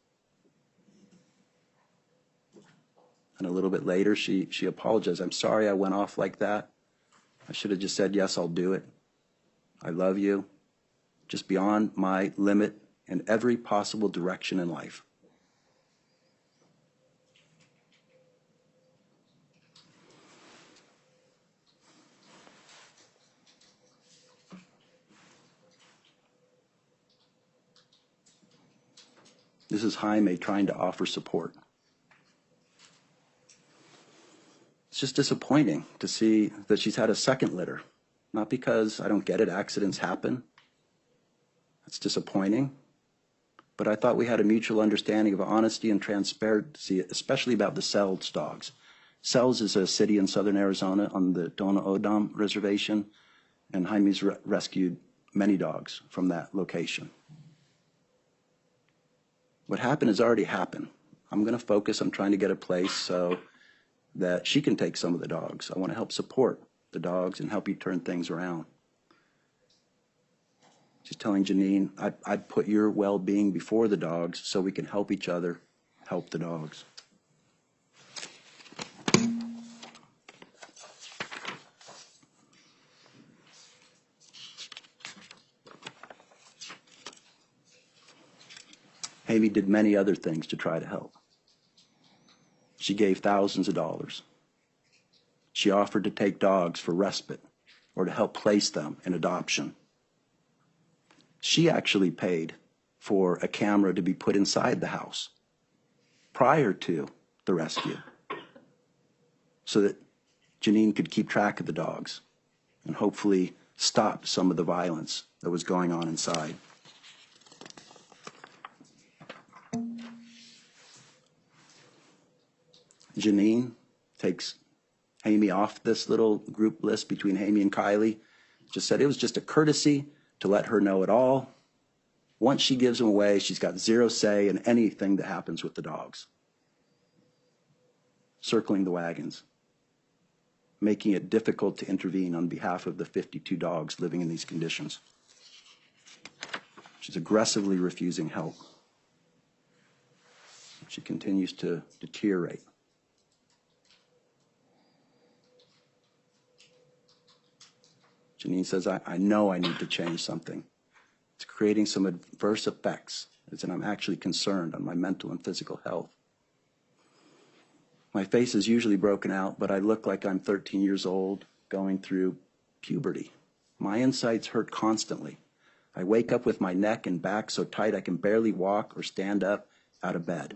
And a little bit later, she apologized. I'm sorry I went off like that. I should have just said, yes, I'll do it. I love you. Just beyond my limit in every possible direction in life. This is Jaime trying to offer support. It's just disappointing to see that she's had a second litter. Not because I don't get it, accidents happen. It's disappointing. But I thought we had a mutual understanding of honesty and transparency, especially about the Sells dogs. Sells is a city in southern Arizona on the Dona Odom Reservation, and Jaime's rescued many dogs from that location. What happened has already happened. I'm going to focus on trying to get a place so that she can take some of the dogs. I want to help support the dogs and help you turn things around. She's telling Janine, I'd put your well-being before the dogs so we can help each other help the dogs. Amy did many other things to try to help. She gave thousands of dollars. She offered to take dogs for respite or to help place them in adoption. She actually paid for a camera to be put inside the house prior to the rescue so that Janine could keep track of the dogs and hopefully stop some of the violence that was going on inside. Janine takes Amy off this little group list between Amy and Kylie. Just said it was just a courtesy to let her know it all. Once she gives them away, she's got zero say in anything that happens with the dogs. Circling the wagons, making it difficult to intervene on behalf of the 52 dogs living in these conditions. She's aggressively refusing help. She continues to deteriorate. Janine says, I know I need to change something. It's creating some adverse effects, and I'm actually concerned on my mental and physical health. My face is usually broken out, but I look like I'm 13 years old going through puberty. My insides hurt constantly. I wake up with my neck and back so tight I can barely walk or stand up out of bed.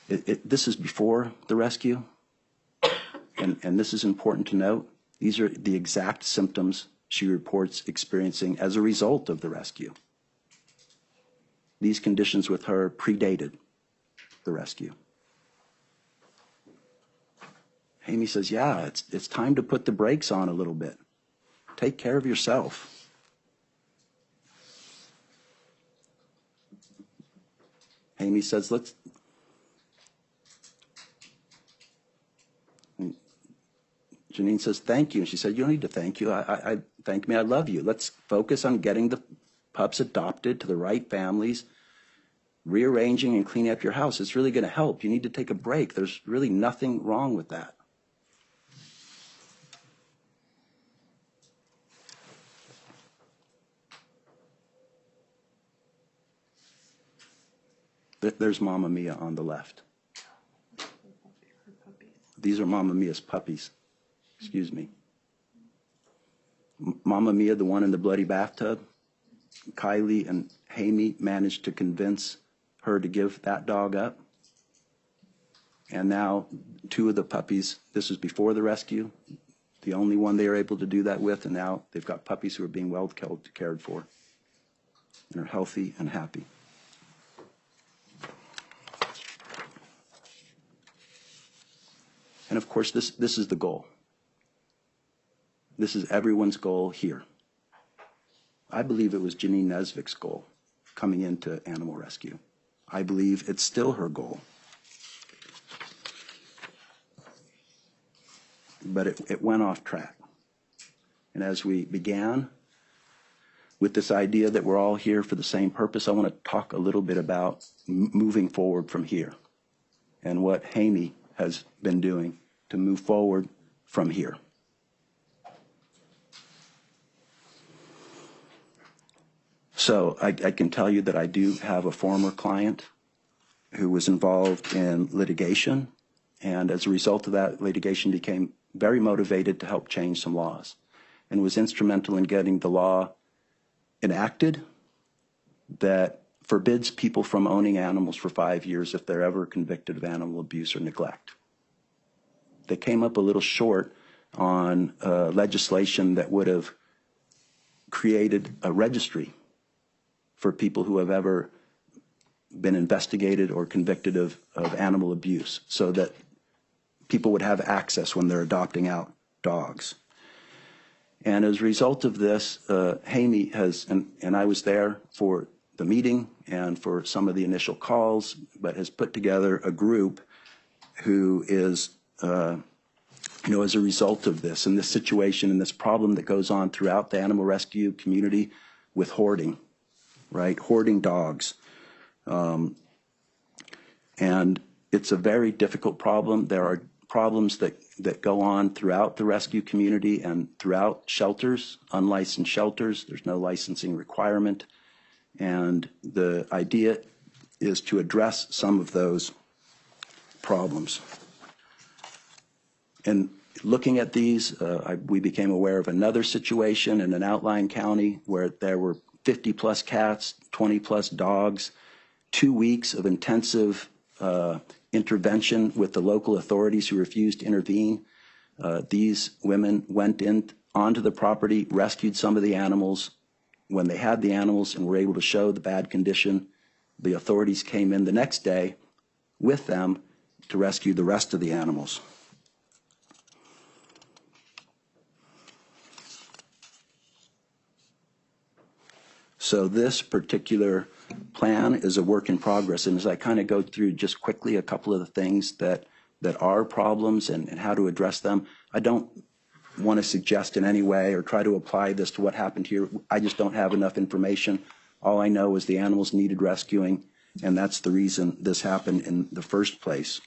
This is before the rescue, and this is important to note. These are the exact symptoms she reports experiencing as a result of the rescue. These conditions with her predated the rescue. Amy says, yeah, it's time to put the brakes on a little bit. Take care of yourself. Amy says, Janine says, thank you. And she said, you don't need to thank you. I thank me. I love you. Let's focus on getting the pups adopted to the right families, rearranging and cleaning up your house. It's really going to help. You need to take a break. There's really nothing wrong with that. There's Mama Mia on the left. These are Mama Mia's puppies. Excuse me. Mama Mia, the one in the bloody bathtub, Kylie and Amy managed to convince her to give that dog up. And now 2 of the puppies, this was before the rescue, the only one they were able to do that with, and now they've got puppies who are being well cared for and are healthy and happy. And of course, this is the goal. This is everyone's goal here. I believe it was Janine Nesvik's goal coming into animal rescue. I believe it's still her goal. But it went off track. And as we began with this idea that we're all here for the same purpose, I want to talk a little bit about moving forward from here and what Amy has been doing to move forward from here. So I can tell you that I do have a former client who was involved in litigation, and as a result of that litigation became very motivated to help change some laws and was instrumental in getting the law enacted that forbids people from owning animals for 5 years if they're ever convicted of animal abuse or neglect. They came up a little short on legislation that would have created a registry for people who have ever been investigated or convicted of animal abuse, so that people would have access when they're adopting out dogs. And as a result of this, Amy has, and I was there for the meeting and for some of the initial calls, but has put together a group who is, as a result of this and this situation and this problem that goes on throughout the animal rescue community with hoarding, right? Hoarding dogs. And it's a very difficult problem. There are problems that go on throughout the rescue community and throughout shelters, unlicensed shelters. There's no licensing requirement. And the idea is to address some of those problems. And looking at these, we became aware of another situation in an outlying county where there were 50 plus cats, 20 plus dogs, 2 weeks of intensive intervention with the local authorities who refused to intervene. These women went in onto the property, rescued some of the animals. When they had the animals and were able to show the bad condition, the authorities came in the next day with them to rescue the rest of the animals. So this particular plan is a work in progress. And as I kind of go through just quickly a couple of the things that are problems and how to address them, I don't want to suggest in any way or try to apply this to what happened here. I just don't have enough information. All I know is the animals needed rescuing, and that's the reason this happened in the first place.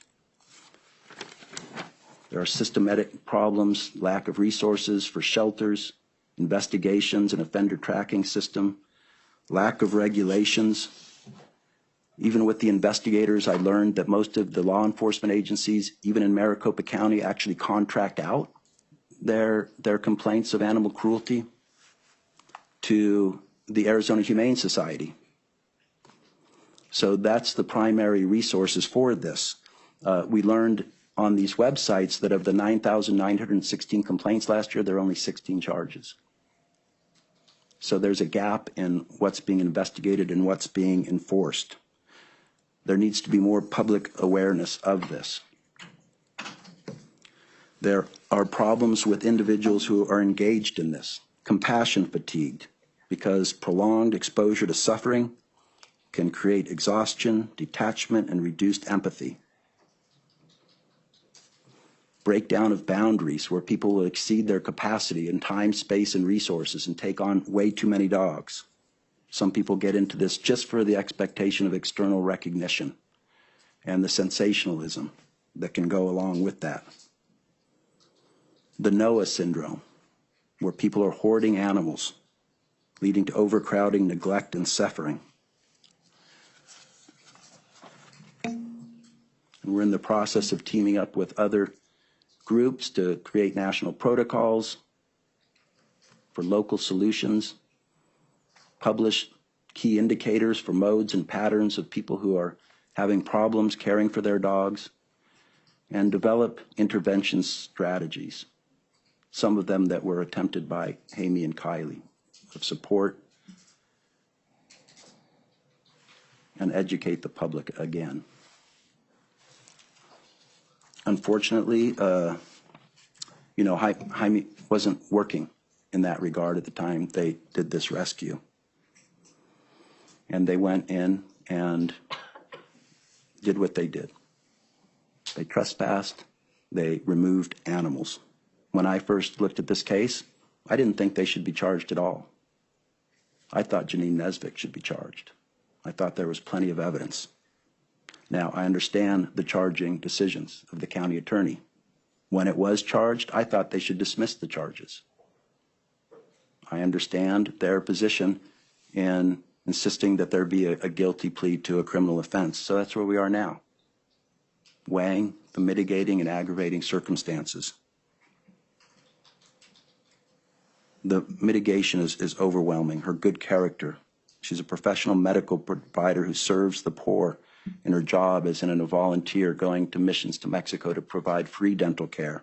There are systematic problems, lack of resources for shelters, investigations and offender tracking system, lack of regulations. Even with the investigators, I learned that most of the law enforcement agencies, even in Maricopa County, actually contract out their complaints of animal cruelty to the Arizona Humane Society. So that's the primary resources for this. We learned on these websites that of the 9,916 complaints last year, there are only 16 charges. So there's a gap in what's being investigated and what's being enforced. There needs to be more public awareness of this. There are problems with individuals who are engaged in this, compassion fatigued, because prolonged exposure to suffering can create exhaustion, detachment, and reduced empathy. Breakdown of boundaries where people will exceed their capacity in time, space, and resources and take on way too many dogs. Some people get into this just for the expectation of external recognition and the sensationalism that can go along with that. The Noah syndrome, where people are hoarding animals, leading to overcrowding, neglect, and suffering. And we're in the process of teaming up with other groups to create national protocols for local solutions, publish key indicators for modes and patterns of people who are having problems caring for their dogs, and develop intervention strategies, some of them that were attempted by Hamey and Kylie, of support and educate the public again. Unfortunately, Jaime wasn't working in that regard at the time they did this rescue. And they went in and did what they did. They trespassed, they removed animals. When I first looked at this case, I didn't think they should be charged at all. I thought Janine Nesvik should be charged. I thought there was plenty of evidence. Now, I understand the charging decisions of the county attorney. When it was charged, I thought they should dismiss the charges. I understand their position in insisting that there be a guilty plea to a criminal offense. So that's where we are now, weighing the mitigating and aggravating circumstances. The mitigation is overwhelming. Her good character. She's a professional medical provider who serves the poor in her job as a volunteer going to missions to Mexico to provide free dental care,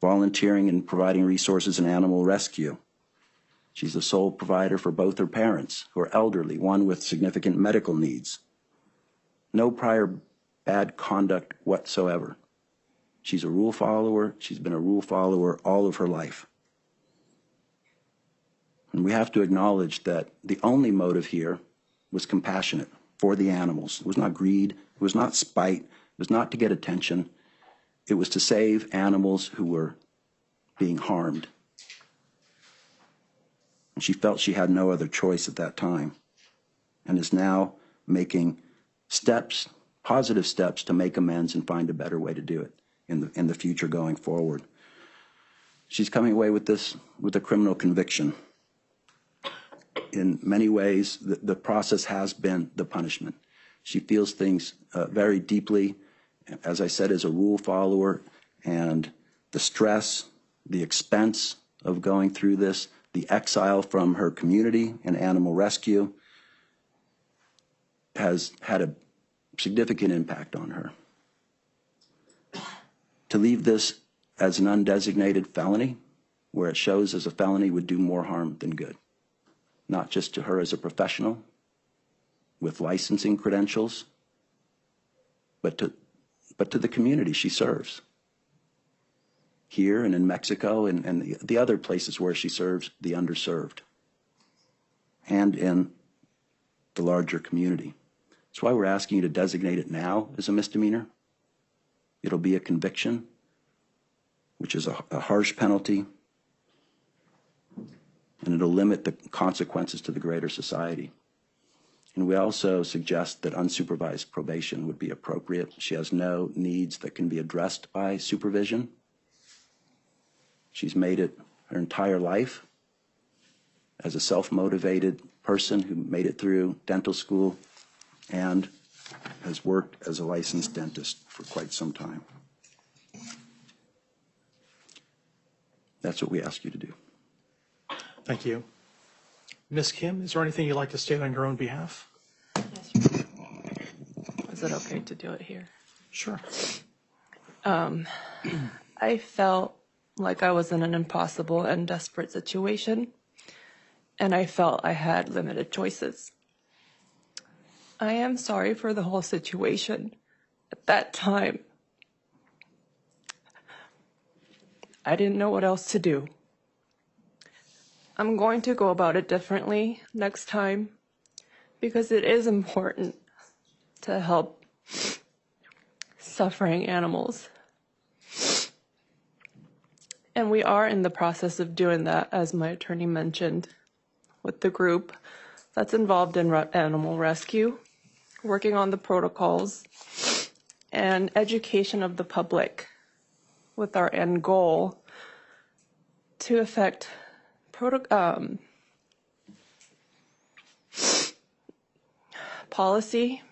volunteering and providing resources in animal rescue. She's the sole provider for both her parents, who are elderly, one with significant medical needs. No prior bad conduct whatsoever. She's a rule follower. She's been a rule follower all of her life. And we have to acknowledge that the only motive here was compassionate for the animals. It was not greed. It was not spite. It was not to get attention. It was to save animals who were being harmed. And she felt she had no other choice at that time, and is now making steps, positive steps, to make amends and find a better way to do it in the future going forward. She's coming away with this with a criminal conviction. In many ways, the process has been the punishment. She feels things very deeply, as I said, as a rule follower, and the stress, the expense of going through this, the exile from her community and animal rescue has had a significant impact on her. To leave this as an undesignated felony where it shows as a felony would do more harm than good, not just to her as a professional with licensing credentials, but to the community she serves here and in Mexico and the other places where she serves the underserved and in the larger community. That's why we're asking you to designate it now as a misdemeanor. It'll be a conviction, which is a harsh penalty, and it'll limit the consequences to the greater society. And we also suggest that unsupervised probation would be appropriate. She has no needs that can be addressed by supervision. She's made it her entire life as a self-motivated person who made it through dental school and has worked as a licensed dentist for quite some time. That's what we ask you to do. Thank you. Ms. Kim, is there anything you'd like to state on your own behalf? Yes, Your Honor. Is it okay to do it here? Sure. I felt like I was in an impossible and desperate situation, and I felt I had limited choices. I am sorry for the whole situation. At that time, I didn't know what else to do. I'm going to go about it differently next time because it is important to help suffering animals. And we are in the process of doing that, as my attorney mentioned, with the group that's involved in animal rescue, working on the protocols and education of the public with our end goal to affect policy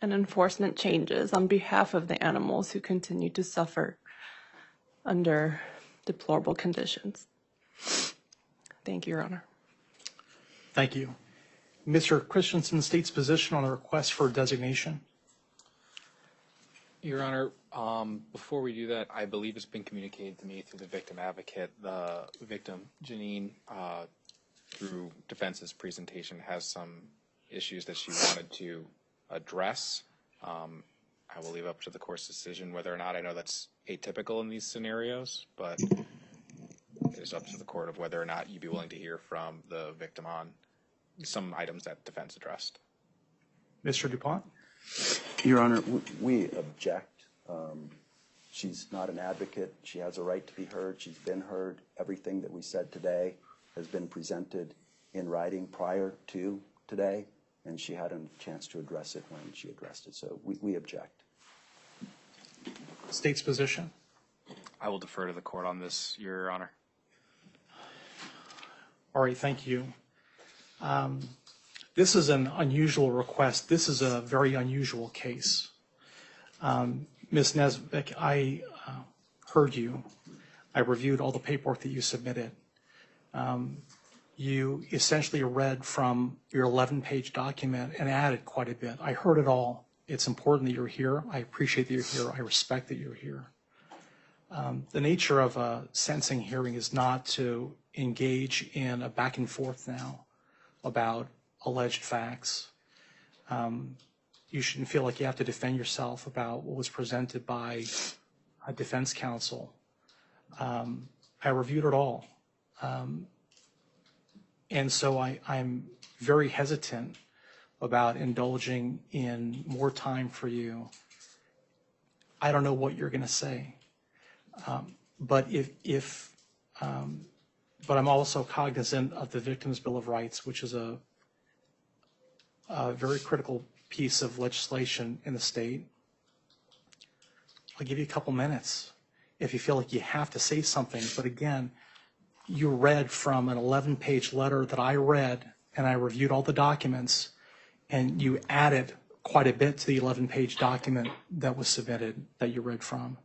and enforcement changes on behalf of the animals who continue to suffer under deplorable conditions. Thank you, Your Honor. Thank you. Mr. Christensen states position on the request for designation. Your Honor, before we do that, I believe it's been communicated to me through the victim advocate. The victim, Janine, through defense's presentation, has some issues that she wanted to address. I will leave up to the court's decision whether or not. I know that's atypical in these scenarios, but it is up to the court of whether or not you'd be willing to hear from the victim on some items that defense addressed. Mr. DuPont? Your Honor, we object. She's not an advocate. She has a right to be heard. She's been heard. Everything that we said today has been presented in writing prior to today, and she had a chance to address it when she addressed it. So we object. State's position. I will defer to the court on this, Your Honor. All right, thank you. This is an unusual request. This is a very unusual case. Ms. Nesbitt, I heard you. I reviewed all the paperwork that you submitted. You essentially read from your 11-page document and added quite a bit. I heard it all. It's important that you're here. I appreciate that you're here. I respect that you're here. The nature of a sentencing hearing is not to engage in a back and forth now about alleged facts. You shouldn't feel like you have to defend yourself about what was presented by a defense counsel. I reviewed it all. And so I'm very hesitant about indulging in more time for you. I don't know what you're going to say. But but I'm also cognizant of the Victims' Bill of Rights, which is a very critical piece of legislation in the state. I'll give you a couple minutes if you feel like you have to say something. But again, you read from an 11-page letter that I read, and I reviewed all the documents, and you added quite a bit to the 11-page document that was submitted that you read from.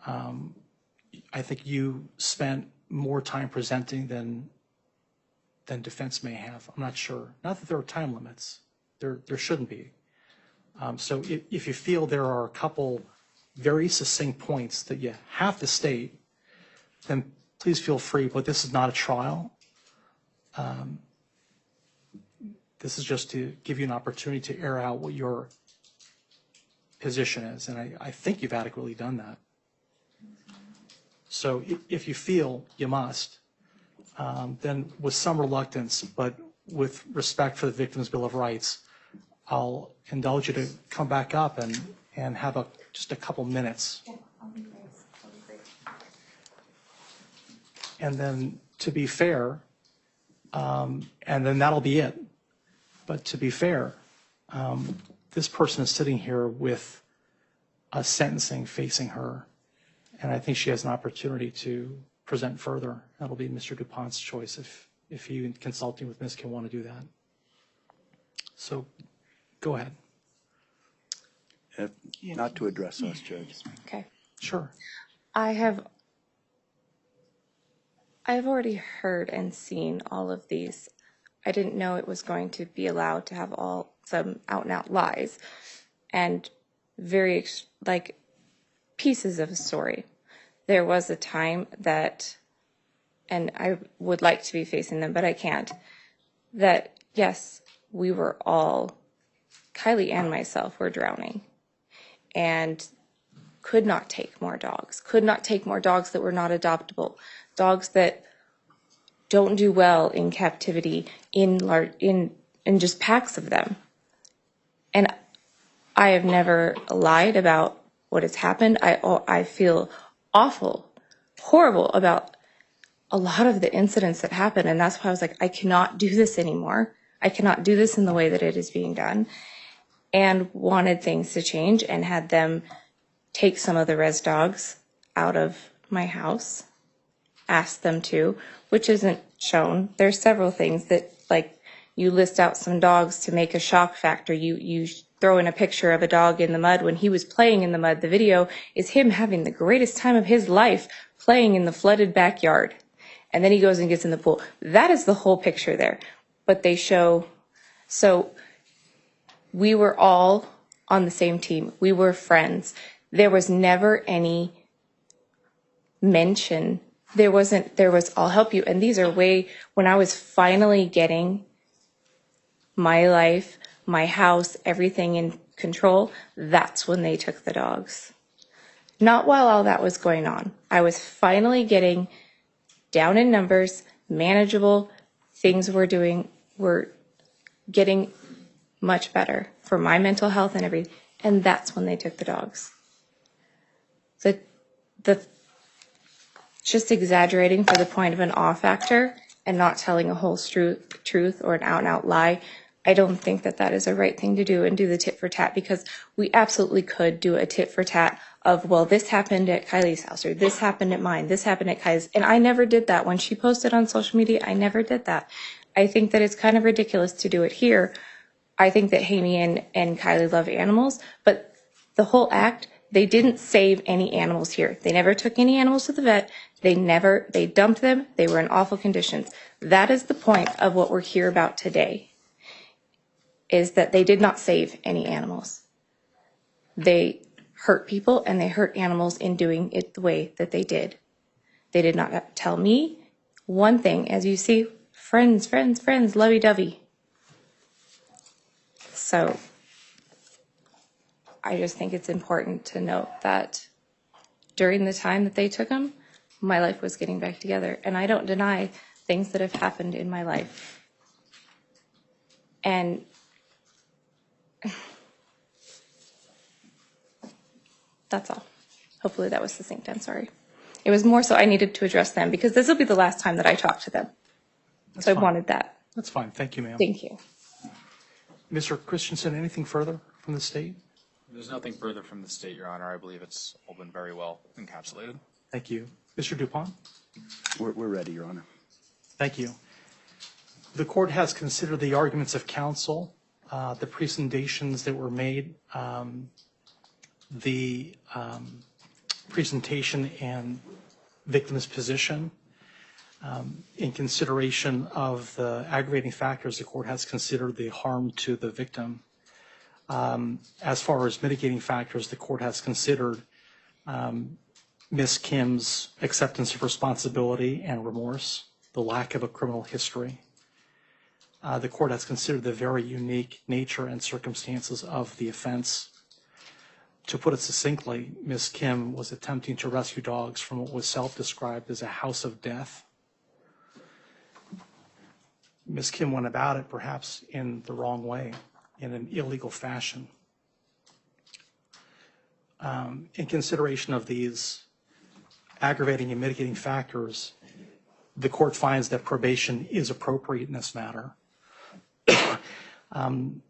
I think you spent more time presenting than defense may have. I'm not sure. Not that there are time limits. There shouldn't be. So if you feel there are a couple very succinct points that you have to state, then please feel free, but this is not a trial. This is just to give you an opportunity to air out what your position is, and I think you've adequately done that. So if you feel you must, then with some reluctance, but with respect for the Victims' Bill of Rights, I'll indulge you to come back up and have just a couple minutes. Yeah, I'll be great. I'll be great. And then to be fair, and then that'll be it. But to be fair, this person is sitting here with a sentencing facing her, and I think she has an opportunity to present further. That'll be Mr. DuPont's choice if he, in consulting with Ms. Kim, want to do that. So go ahead. Not to address us, Judge. Okay. Sure. I have already heard and seen all of these. I didn't know it was going to be allowed to have some out and out lies and very like pieces of a story. There was a time that, and I would like to be facing them, but I can't, that yes, we were all, Kylie and myself were drowning and could not take more dogs that were not adoptable, dogs that don't do well in captivity in just packs of them. And I have never lied about what has happened. I feel awful, horrible about a lot of the incidents that happened. And that's why I was like, I cannot do this anymore. I cannot do this in the way that it is being done. And wanted things to change and had them take some of the res dogs out of my house. Asked them to, which isn't shown. There's several things that, like, you list out some dogs to make a shock factor. You throw in a picture of a dog in the mud when he was playing in the mud. The video is him having the greatest time of his life playing in the flooded backyard. And then he goes and gets in the pool. That is the whole picture there. But they show, so we were all on the same team. We were friends. There was never any mention. There was, I'll help you. And these are when I was finally getting my life, my house, everything in control, that's when they took the dogs. Not while all that was going on. I was finally getting down in numbers, manageable, things were getting much better for my mental health and everything. And that's when they took the dogs. The just exaggerating for the point of an awe factor and not telling a whole truth or an out and out lie. I don't think that is a right thing to do and do the tit for tat, because we absolutely could do a tit for tat of, well, this happened at Kylie's house or this happened at mine, this happened at Kylie's. And I never did that. When she posted on social media, I never did that. I think that it's kind of ridiculous to do it here. I think that Hamey and Kylie love animals, but the whole act, they didn't save any animals here. They never took any animals to the vet. They dumped them. They were in awful conditions. That is the point of what we're here about today, is that they did not save any animals. They hurt people and they hurt animals in doing it the way that they did. They did not tell me one thing. As you see, friends, lovey-dovey. So I just think it's important to note that during the time that they took them, my life was getting back together. And I don't deny things that have happened in my life. And that's all. Hopefully that was succinct. I'm sorry. It was more so I needed to address them because this will be the last time that I talk to them. That's so fine. I wanted that. That's fine. Thank you, ma'am. Thank you. Mr. Christensen, anything further from the state? There's nothing further from the state, Your Honor. I believe it's all been very well encapsulated. Thank you. Mr. DuPont? We're ready, Your Honor. Thank you. The court has considered the arguments of counsel, the presentations that were made, the presentation and victim's position. In consideration of the aggravating factors, the court has considered the harm to the victim. As far as mitigating factors, the court has considered Ms. Kim's acceptance of responsibility and remorse, the lack of a criminal history. The court has considered the very unique nature and circumstances of the offense. To put it succinctly, Ms. Kim was attempting to rescue dogs from what was self-described as a house of death. Ms. Kim went about it perhaps in the wrong way, in an illegal fashion. In consideration of these aggravating and mitigating factors, the court finds that probation is appropriate in this matter.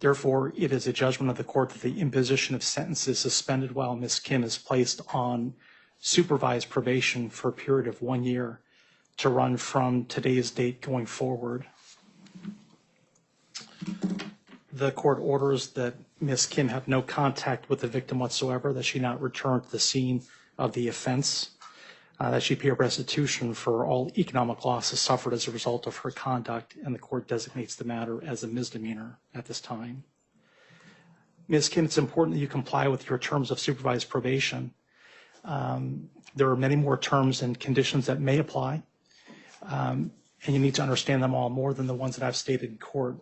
Therefore, it is a judgment of the court that the imposition of sentence is suspended while Ms. Kim is placed on supervised probation for a period of 1 year to run from today's date going forward. The court orders that Ms. Kim have no contact with the victim whatsoever, that she not return to the scene of the offense, that she pay restitution for all economic losses suffered as a result of her conduct, and the court designates the matter as a misdemeanor at this time. Ms. Kim, it's important that you comply with your terms of supervised probation. There are many more terms and conditions that may apply, and you need to understand them all more than the ones that I've stated in court.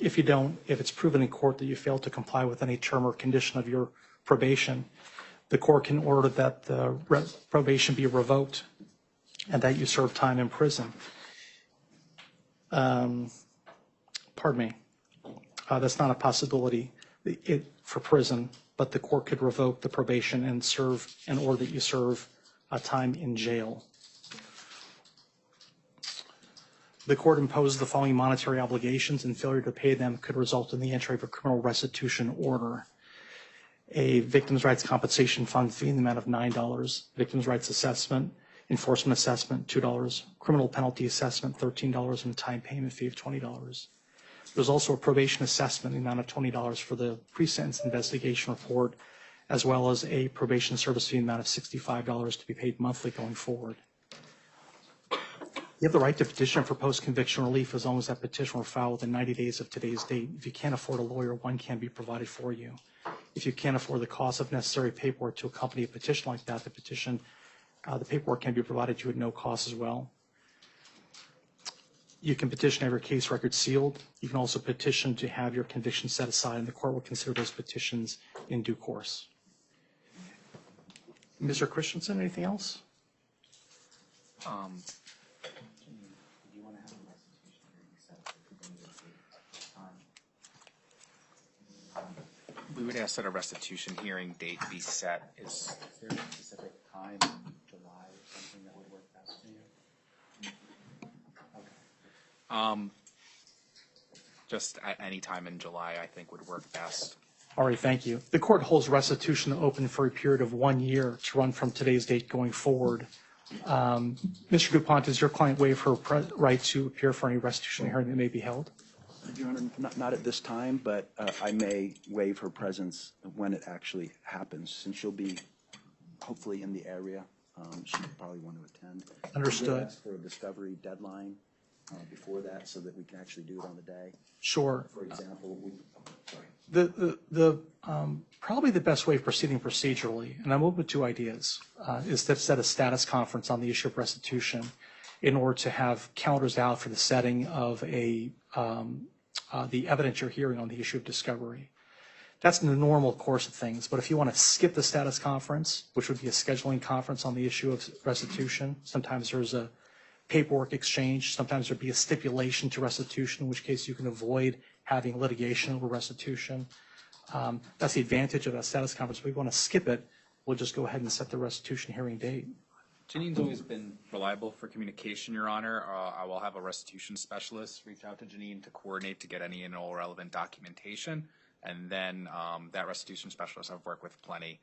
If you don't, if it's proven in court that you fail to comply with any term or condition of your probation, the court can order that the probation be revoked and that you serve time in prison. Pardon me. That's not a possibility for prison, but the court could revoke the probation and order that you serve time in jail. The court imposes the following monetary obligations, and failure to pay them could result in the entry of a criminal restitution order. A victim's rights compensation fund fee in the amount of $9, victim's rights assessment, enforcement assessment, $2, criminal penalty assessment, $13, and a time payment fee of $20. There's also a probation assessment in the amount of $20 for the pre-sentence investigation report, as well as a probation service fee in the amount of $65 to be paid monthly going forward. You have the right to petition for post-conviction relief as long as that petition were filed within 90 days of today's date. If you can't afford a lawyer, one can be provided for you. If you can't afford the cost of necessary paperwork to accompany a petition like that, the paperwork can be provided to you at no cost as well. You can petition to have your case record sealed. You can also petition to have your conviction set aside, and the court will consider those petitions in due course. Mr. Christensen, anything else? We would ask that a restitution hearing date be set. Is there a specific time in July or something that would work best for you? Okay. Just at any time in July, I think would work best. All right, thank you. The court holds restitution open for a period of 1 year to run from today's date going forward. Mr. DuPont, does your client waive her right to appear for any restitution hearing that may be held? Your Honor, not at this time, but I may waive her presence when it actually happens, since she'll be hopefully in the area. She'll probably want to attend. Understood. We'll ask for a discovery deadline before that so that we can actually do it on the day. Sure. For example, probably the best way of proceeding procedurally, and I'm open to ideas, is to set a status conference on the issue of restitution in order to have calendars out for the setting of the evidence you're hearing on the issue of discovery. That's in the normal course of things, but if you want to skip the status conference, which would be a scheduling conference on the issue of restitution, sometimes there's a paperwork exchange, sometimes there'd be a stipulation to restitution, in which case you can avoid having litigation over restitution. That's the advantage of that status conference. If we want to skip it, we'll just go ahead and set the restitution hearing date. Janine's always been reliable for communication, Your Honor. I will have a restitution specialist reach out to Janine to coordinate to get any and all relevant documentation. And then that restitution specialist, I've worked with plenty.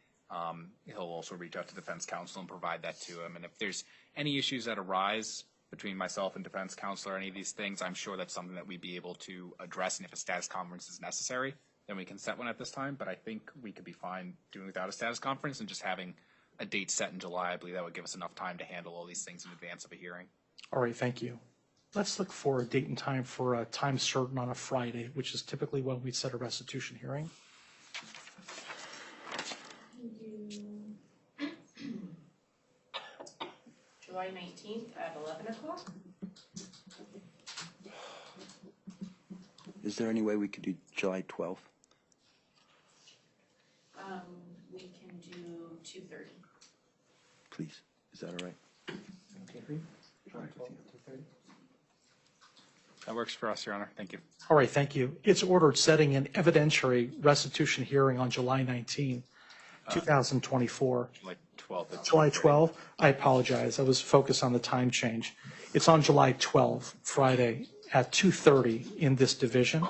He'll also reach out to defense counsel and provide that to him. And if there's any issues that arise between myself and defense counsel or any of these things, I'm sure that's something that we'd be able to address. And if a status conference is necessary, then we can set one at this time. But I think we could be fine doing without a status conference and just having a date set in July. I believe that would give us enough time to handle all these things in advance of a hearing. All right, thank you. Let's look for a date and time for a time certain on a Friday, which is typically when we set a restitution hearing. July 19th at 11 o'clock. Is there any way we could do July 12th? We can do 2:30. Please, is that all right? That works for us, Your Honor. Thank you. All right, thank you. It's ordered setting an evidentiary restitution hearing on July 19, 2024. July 12th. at July 12:30. 12? I apologize. I was focused on the time change. It's on July 12, Friday, at 2:30 in this division.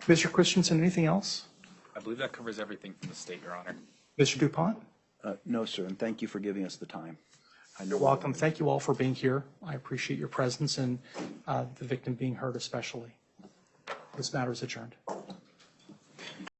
Mr. Christensen, anything else? I believe that covers everything from the state, Your Honor. Mr. DuPont? No, sir, and thank you for giving us the time. I know You're welcome. Thank you all for being here. I appreciate your presence and the victim being heard especially. This matter is adjourned.